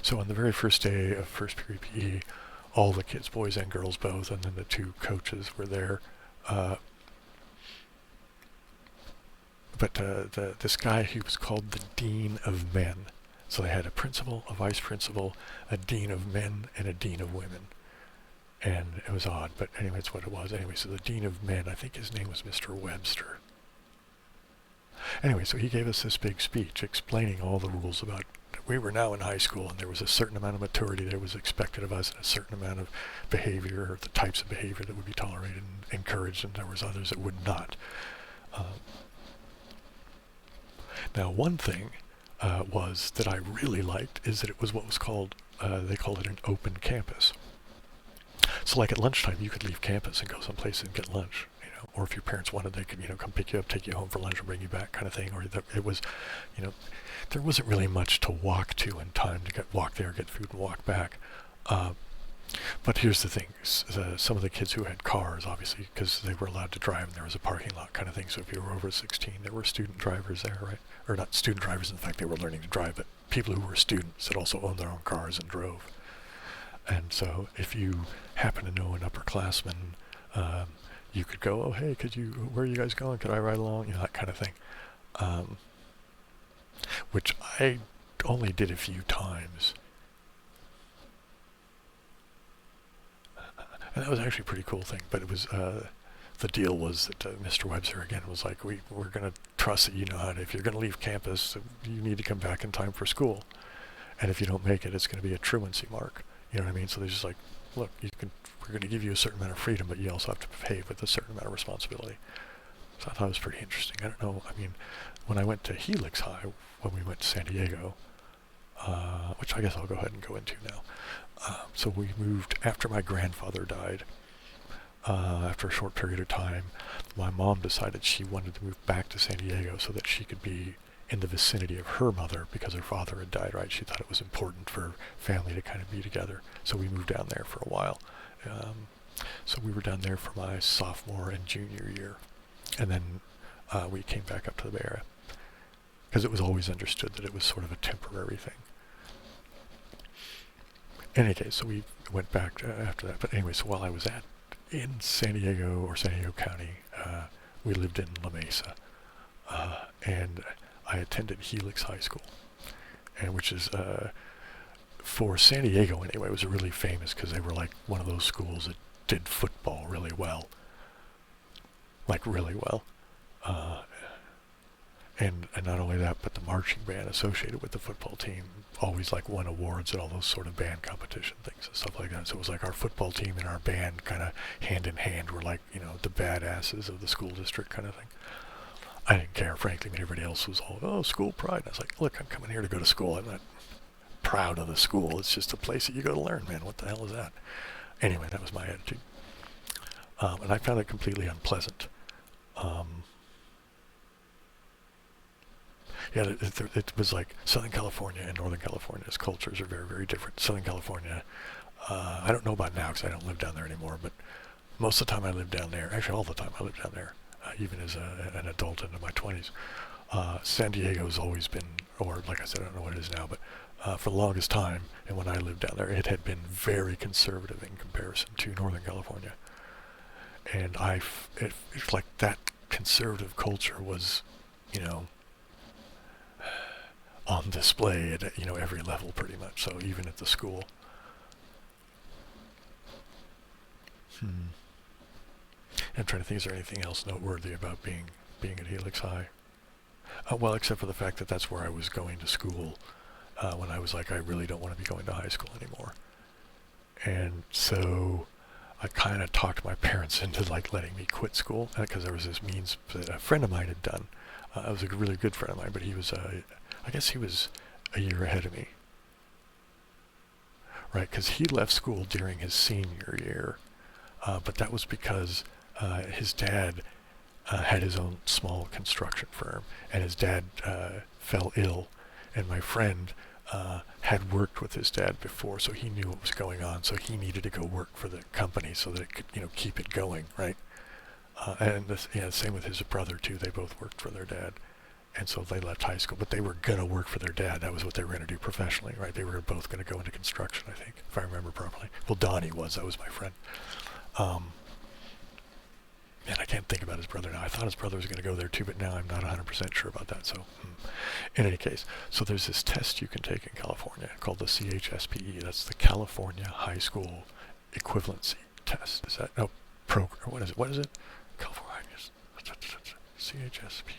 So on the very first day of first period PE, all the kids, boys and girls both, and then the two coaches were there. But this guy, he was called the Dean of Men. So they had a principal, a vice principal, a dean of men, and a dean of women. And it was odd, but anyway, that's what it was. Anyway, so the dean of men, I think his name was Mr. Webster. Anyway, so he gave us this big speech explaining all the rules about, we were now in high school and there was a certain amount of maturity that was expected of us and a certain amount of behavior, or the types of behavior that would be tolerated and encouraged, and there was others that would not. Now, one thing was that I really liked is that it was what was called, they called it an open campus. So like at lunchtime, you could leave campus and go someplace and get lunch, or if your parents wanted, they could, come pick you up, take you home for lunch, and bring you back, kind of thing. Or it was, there wasn't really much to walk to in time to walk there, get food, and walk back. But here's the thing: some of the kids who had cars, obviously, because they were allowed to drive, and there was a parking lot kind of thing. So if you were over 16, there were student drivers there, right? Or not student drivers, in fact, they were learning to drive, but people who were students that also owned their own cars and drove. And so if you happen to know an upperclassman, you could go, oh, hey, where are you guys going? Could I ride along? That kind of thing. Which I only did a few times. And that was actually a pretty cool thing, but it was, the deal was that Mr. Webster, again, was like, we're going to trust that you know how to, if you're going to leave campus, you need to come back in time for school. And if you don't make it, it's going to be a truancy mark. You know what I mean? So they're just like, look, we're going to give you a certain amount of freedom, but you also have to behave with a certain amount of responsibility. So I thought it was pretty interesting. I don't know, I mean, when I went to Helix High, when we went to San Diego, which I guess I'll go ahead and go into now. So we moved after my grandfather died. After a short period of time, my mom decided she wanted to move back to San Diego so that she could be in the vicinity of her mother because her father had died, right? She thought it was important for family to kind of be together. So we moved down there for a while. So we were down there for my sophomore and junior year. And then we came back up to the Bay Area because it was always understood that it was sort of a temporary thing. In any case, so we went back after that. But anyway, so while I was in San Diego, or San Diego County, we lived in La Mesa. And I attended Helix High School, and which is, for San Diego anyway, it was really famous because they were like one of those schools that did football really well. Like really well. And not only that, but the marching band associated with the football team always like won awards at all those sort of band competition things and stuff like that. So it was like our football team and our band kind of hand in hand were like, the badasses of the school district kind of thing. I didn't care, frankly. I mean, everybody else was all, oh, school pride. And I was like, look, I'm coming here to go to school. I'm not proud of the school. It's just a place that you go to learn, man. What the hell is that? Anyway, that was my attitude. And I found it completely unpleasant. Yeah, it was like Southern California and Northern California's cultures are very, very different. Southern California, I don't know about now because I don't live down there anymore, but most of the time I lived down there, actually all the time I lived down there, even as an adult into my 20s. San Diego's always been, or like I said, I don't know what it is now, but for the longest time, and when I lived down there, it had been very conservative in comparison to Northern California. And it's like that conservative culture was, you know, on display at, you know, every level pretty much, so even at the school. I'm trying to think, is there anything else noteworthy about being at Helix High? Well, except for the fact that that's where I was going to school when I was like, I really don't want to be going to high school anymore. And so I kind of talked my parents into like letting me quit school because there was this means that a friend of mine had done. It was a really good friend of mine, but he was, I guess he was a year ahead of me. Right, because he left school during his senior year, but that was because his dad had his own small construction firm, and his dad fell ill, and my friend had worked with his dad before, so he knew what was going on, so he needed to go work for the company so that it could, you know, keep it going, right? And this, yeah, same with his brother too. They both worked for their dad, and so they left high school, but they were gonna work for their dad. That was what they were gonna do professionally, right? They were both gonna go into construction, I think, if I remember properly. Well, Donnie was. That was my friend. And I can't think about his brother now. I thought his brother was going to go there too, but now I'm not 100% sure about that. So, in any case, so there's this test you can take in California called the CHSPE. That's the California High School Equivalency Test. Is that no program? What is it? What is it? California CHSPE.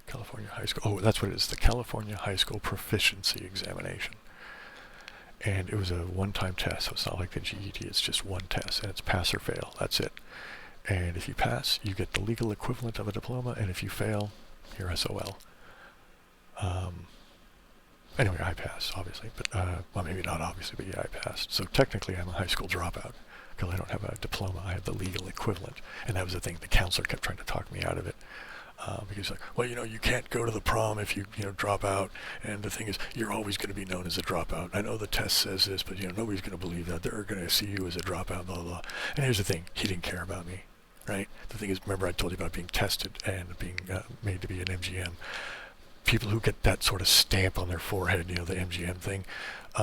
California High School. Oh, that's what it is. The California High School Proficiency Examination. And it was a one-time test, so it's not like the GED, it's just one test, and it's pass or fail, that's it. And if you pass, you get the legal equivalent of a diploma, and if you fail, you're SOL. Anyway, I passed, obviously, but, well, maybe not obviously, but yeah, I passed. So technically I'm a high school dropout, because I don't have a diploma, I have the legal equivalent. And that was the thing, the counselor kept trying to talk me out of it. Because he's like, well, you know, you can't go to the prom if you drop out, and the thing is, you're always going to be known as a dropout. I know the test says this, but, you know, nobody's going to believe that. They're going to see you as a dropout, blah, blah, blah. And here's the thing, he didn't care about me, right? The thing is, remember I told you about being tested and being made to be an MGM. People who get that sort of stamp on their forehead, you know, the MGM thing,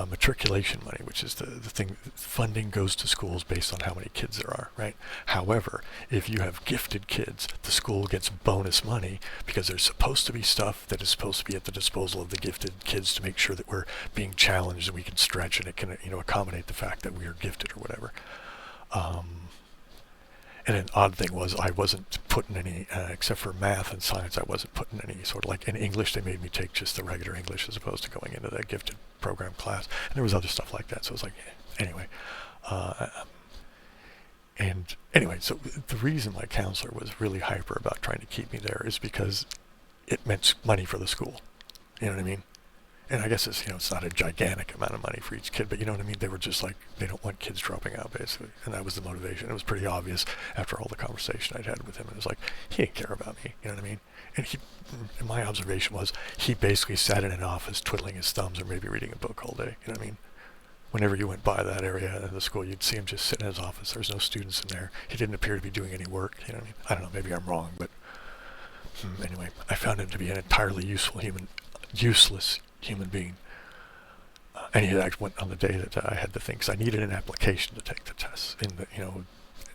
matriculation money, which is the thing, funding goes to schools based on how many kids there are, right? However, if you have gifted kids, the school gets bonus money because there's supposed to be stuff that is supposed to be at the disposal of the gifted kids to make sure that we're being challenged and we can stretch and it can, you know, accommodate the fact that we are gifted or whatever. And an odd thing was I wasn't putting any, except for math and science, I wasn't putting any sort of like, in English they made me take just the regular English as opposed to going into the gifted program class. And there was other stuff like that, so it was like, yeah. Anyway. And anyway, so the reason my counselor was really hyper about trying to keep me there is because it meant money for the school. You know what I mean? And I guess it's, you know, it's not a gigantic amount of money for each kid, but you know what I mean? They were just like, they don't want kids dropping out, basically. And that was the motivation. It was pretty obvious after all the conversation I'd had with him. It was like, he didn't care about me, you know what I mean? And and my observation was, he basically sat in an office twiddling his thumbs or maybe reading a book all day, you know what I mean? Whenever you went by that area of the school, you'd see him just sitting in his office. There was no students in there. He didn't appear to be doing any work, you know what I mean? I don't know, maybe I'm wrong, but anyway, I found him to be an entirely useless human being. And he actually went on the day that I had the thing, because I needed an application to take the test.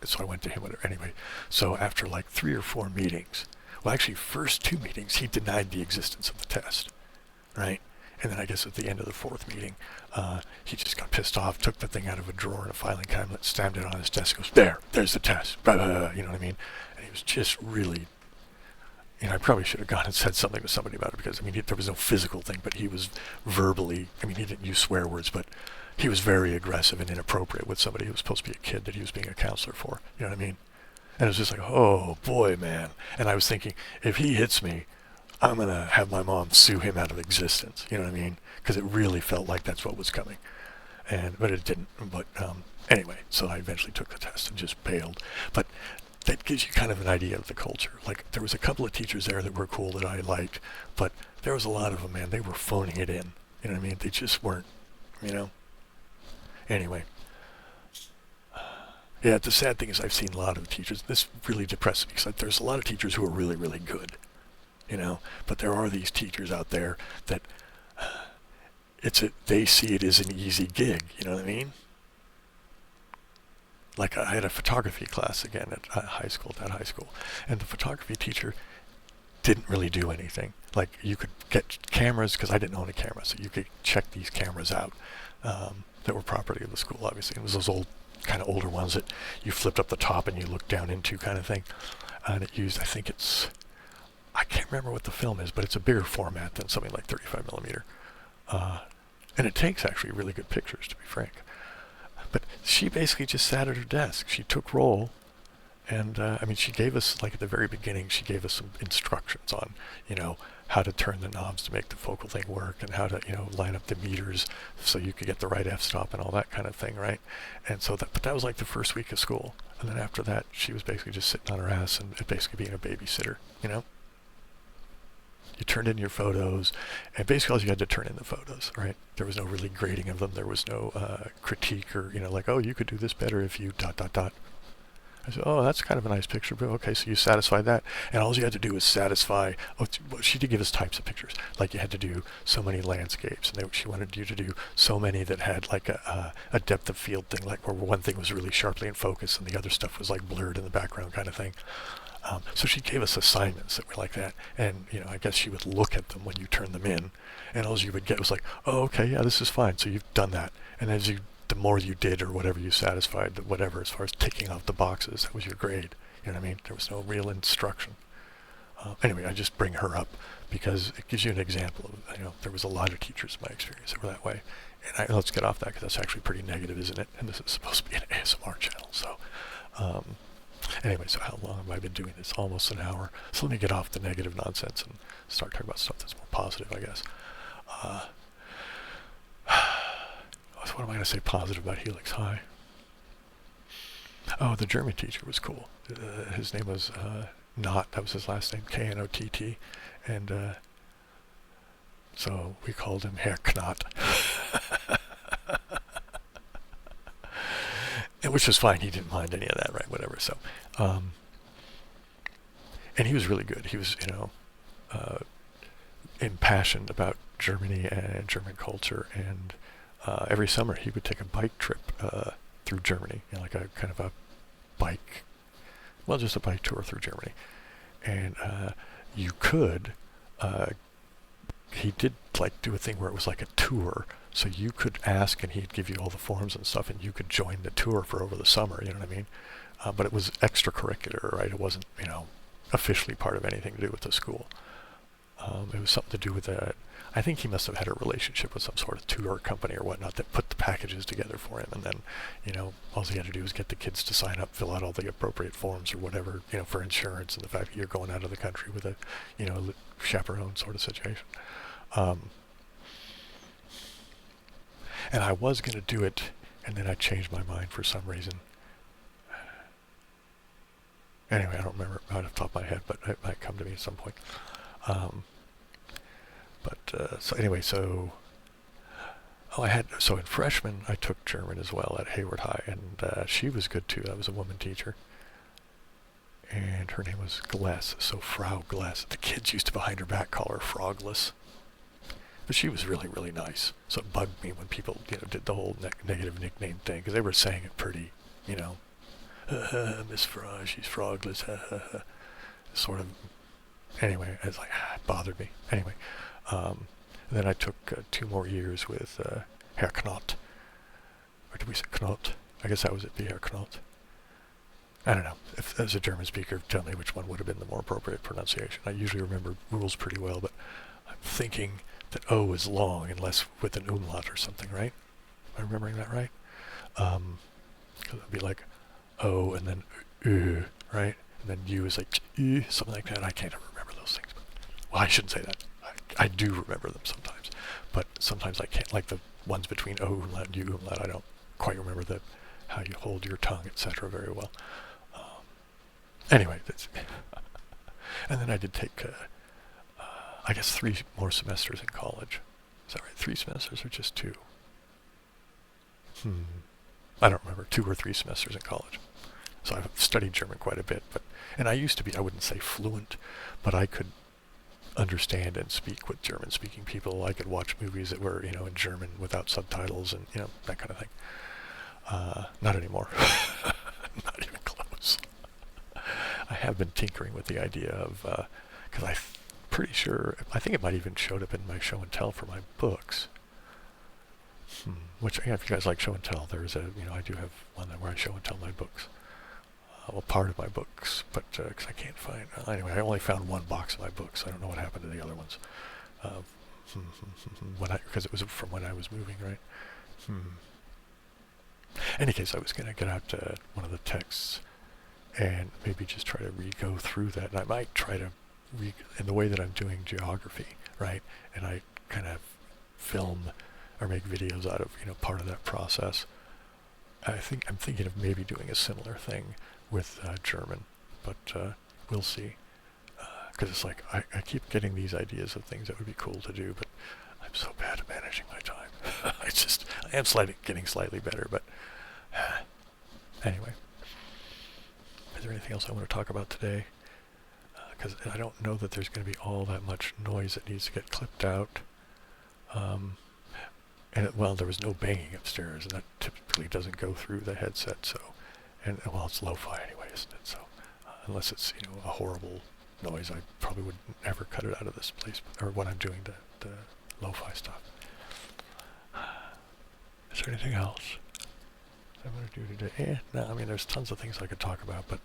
So I went to him. Anyway, so after like 3 or 4 meetings, well, actually, first 2 meetings, he denied the existence of the test, right? And then I guess at the end of the 4th meeting, he just got pissed off, took the thing out of a drawer in a filing cabinet, stabbed it on his desk, goes, there's the test, blah, blah, blah, you know what I mean? And he was just really, you know, I probably should have gone and said something to somebody about it because, I mean, there was no physical thing, but he was verbally, I mean, he didn't use swear words, but he was very aggressive and inappropriate with somebody who was supposed to be a kid that he was being a counselor for, you know what I mean? And it was just like, oh boy, man. And I was thinking, if he hits me, I'm going to have my mom sue him out of existence, you know what I mean? Because it really felt like that's what was coming. But it didn't. But anyway, so I eventually took the test and just bailed. But that gives you kind of an idea of the culture. Like, there was a couple of teachers there that were cool that I liked, but there was a lot of them, man, they were phoning it in. You know what I mean? They just weren't, you know? Anyway. Yeah, the sad thing is I've seen a lot of teachers. This really depresses me because there's a lot of teachers who are really, really good, you know? But there are these teachers out there that they see it as an easy gig, you know what I mean? Like, I had a photography class again at that high school, and the photography teacher didn't really do anything. Like, you could get cameras, because I didn't own a camera, so you could check these cameras out that were property of the school, obviously. It was those old, kind of older ones that you flipped up the top and you looked down into kind of thing. And it used, I can't remember what the film is, but it's a bigger format than something like 35 millimeter. And it takes actually really good pictures, to be frank. But she basically just sat at her desk. She took roll, and she gave us, like at the very beginning, she gave us some instructions on, you know, how to turn the knobs to make the focal thing work, and how to, you know, line up the meters so you could get the right f-stop and all that kind of thing, right? And so that was like the first week of school. And then after that, she was basically just sitting on her ass and basically being a babysitter, you know? You turned in your photos, and basically all you had to turn in the photos, right? There was no really grading of them. There was no critique or, you know, like, oh, you could do this better if you ... I said, oh, that's kind of a nice picture, but okay, so you satisfied that. And all you had to do was satisfy, she did give us types of pictures. Like, you had to do so many landscapes, and she wanted you to do so many that had like a depth of field thing, like where one thing was really sharply in focus and the other stuff was like blurred in the background kind of thing. So she gave us assignments that were like that, and you know, I guess she would look at them when you turned them in, and all you would get was like, oh, okay, yeah, this is fine, so you've done that. And the more you did or whatever you satisfied, whatever, as far as ticking off the boxes, that was your grade. You know what I mean? There was no real instruction. Anyway, I just bring her up because it gives you an example of, you know, there was a lot of teachers in my experience that were that way. And let's get off that because that's actually pretty negative, isn't it? And this is supposed to be an ASMR channel, so... Anyway, so how long have I been doing this? Almost an hour. So let me get off the negative nonsense and start talking about stuff that's more positive, I guess. What am I going to say positive about Helix High? Oh, the German teacher was cool. His name was Knott. That was his last name, Knott. And so we called him Herr Knott. Which was fine. He didn't mind any of that, right? Whatever. So, and he was really good. He was, you know, impassioned about Germany and German culture. And every summer he would take a bike trip through Germany, you know, like a kind of a bike, well, just a bike tour through Germany. And you could, he did like do a thing where it was like a tour. So you could ask and he'd give you all the forms and stuff, and you could join the tour for over the summer, you know what I mean? But it was extracurricular, right? It wasn't, you know, officially part of anything to do with the school. It was something to do with that. I think he must have had a relationship with some sort of tour company or whatnot that put the packages together for him, and then, you know, all he had to do was get the kids to sign up, fill out all the appropriate forms or whatever, you know, for insurance and the fact that you're going out of the country with a, you know, chaperone sort of situation. And I was going to do it, and then I changed my mind for some reason. Anyway, I don't remember it right off the top of my head, but it might come to me at some point. So anyway, so in freshman, I took German as well at Hayward High, and she was good too. That was a woman teacher. And her name was Gless, so Frau Gless. The kids used to behind her back call her Frogless. But she was really, really nice. So it bugged me when people, you know, did the whole negative nickname thing, because they were saying it pretty, you know, Miss Frog, she's frogless, sort of. Anyway, it's like, it bothered me. Anyway, then I took 2 more years with Herr Knott. Or did we say Knott? I guess that was it, the Herr Knott. I don't know. If as a German speaker, tell me which one would have been the more appropriate pronunciation. I usually remember rules pretty well, but I'm thinking that O is long unless with an umlaut or something, right? Am I remembering that right? Because it would be like O and then U, right? And then U is like U, something like that. I can't ever remember those things. Well, I shouldn't say that. I do remember them sometimes, but sometimes I can't. Like the ones between O umlaut and U umlaut, I don't quite remember how you hold your tongue, etc. very well. Anyway, that's and then I did take, I guess 3 more semesters in college. Is that right? 3 semesters or just 2? I don't remember. 2 or 3 semesters in college. So I've studied German quite a bit, and I used to be, I wouldn't say fluent, but I could understand and speak with German-speaking people. I could watch movies that were, in German without subtitles and, that kind of thing. Not anymore. Not even close. I have been tinkering with the idea of, because I'm pretty sure, I think it might even showed up in my show and tell for my books. Which, if you guys like show and tell, there's I do have one where I show and tell my books. Well, part of my books, but because I can't find. Anyway, I only found 1 box of my books. I don't know what happened to the other ones. Because it was from when I was moving, right? Any case, I was going to get out one of the texts and maybe just try to go through that. And I might try to in the way that I'm doing geography, right? And I kind of film or make videos out of part of that process. I'm thinking of maybe doing a similar thing with German, but we'll see. Because it's like I keep getting these ideas of things that would be cool to do, but I'm so bad at managing my time. I am getting slightly better, but anyway. Is there anything else I want to talk about today? Because I don't know that there's going to be all that much noise that needs to get clipped out. There was no banging upstairs, and that typically doesn't go through the headset, so, it's lo-fi anyway, isn't it? So, unless it's, a horrible noise, I probably would never cut it out of this place, or when I'm doing the lo-fi stuff. Is there anything else I'm going to do today? No, there's tons of things I could talk about, but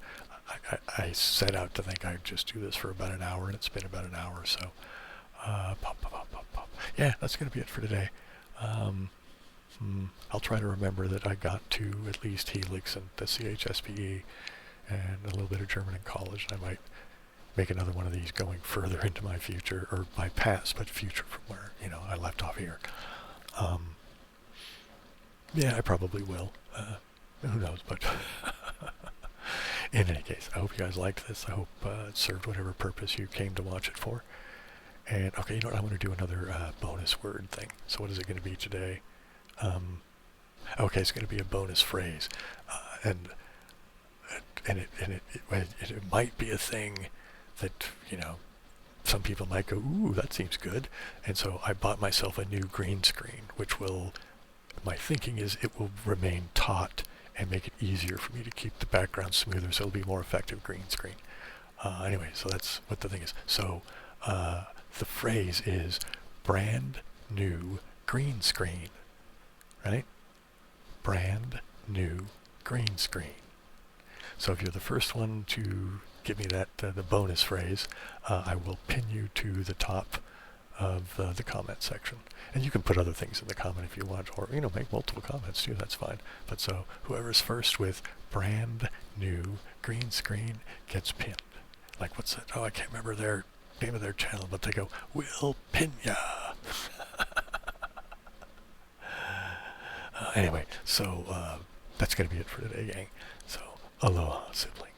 I set out to think I'd just do this for about an hour, and it's been about an hour, so, yeah, that's going to be it for today. I'll try to remember that I got to at least Helix and the CHSPE and a little bit of German in college, and I might make another one of these going further into my future, or my past, but future from where, I left off here. Yeah, I probably will. Who knows, but in any case, I hope you guys liked this. I hope it served whatever purpose you came to watch it for. And, okay, you know what, I'm going to do another bonus word thing. So what is it going to be today? Okay, it's going to be a bonus phrase. And it might be a thing that, some people might go, ooh, that seems good. And so I bought myself a new green screen, which my thinking is it will remain taut and make it easier for me to keep the background smoother, so it'll be more effective green screen. Anyway, so that's what the thing is. So, the phrase is brand new green screen, right? Brand new green screen. So if you're the first one to give me that the bonus phrase, I will pin you to the top of the comment section. And you can put other things in the comment if you want, or make multiple comments too, that's fine. But so whoever's first with brand new green screen gets pinned. Like, what's that? Oh, I can't remember their name of their channel, but they go, we'll pin ya. Anyway, so that's going to be it for today, gang. So, aloha, sibling.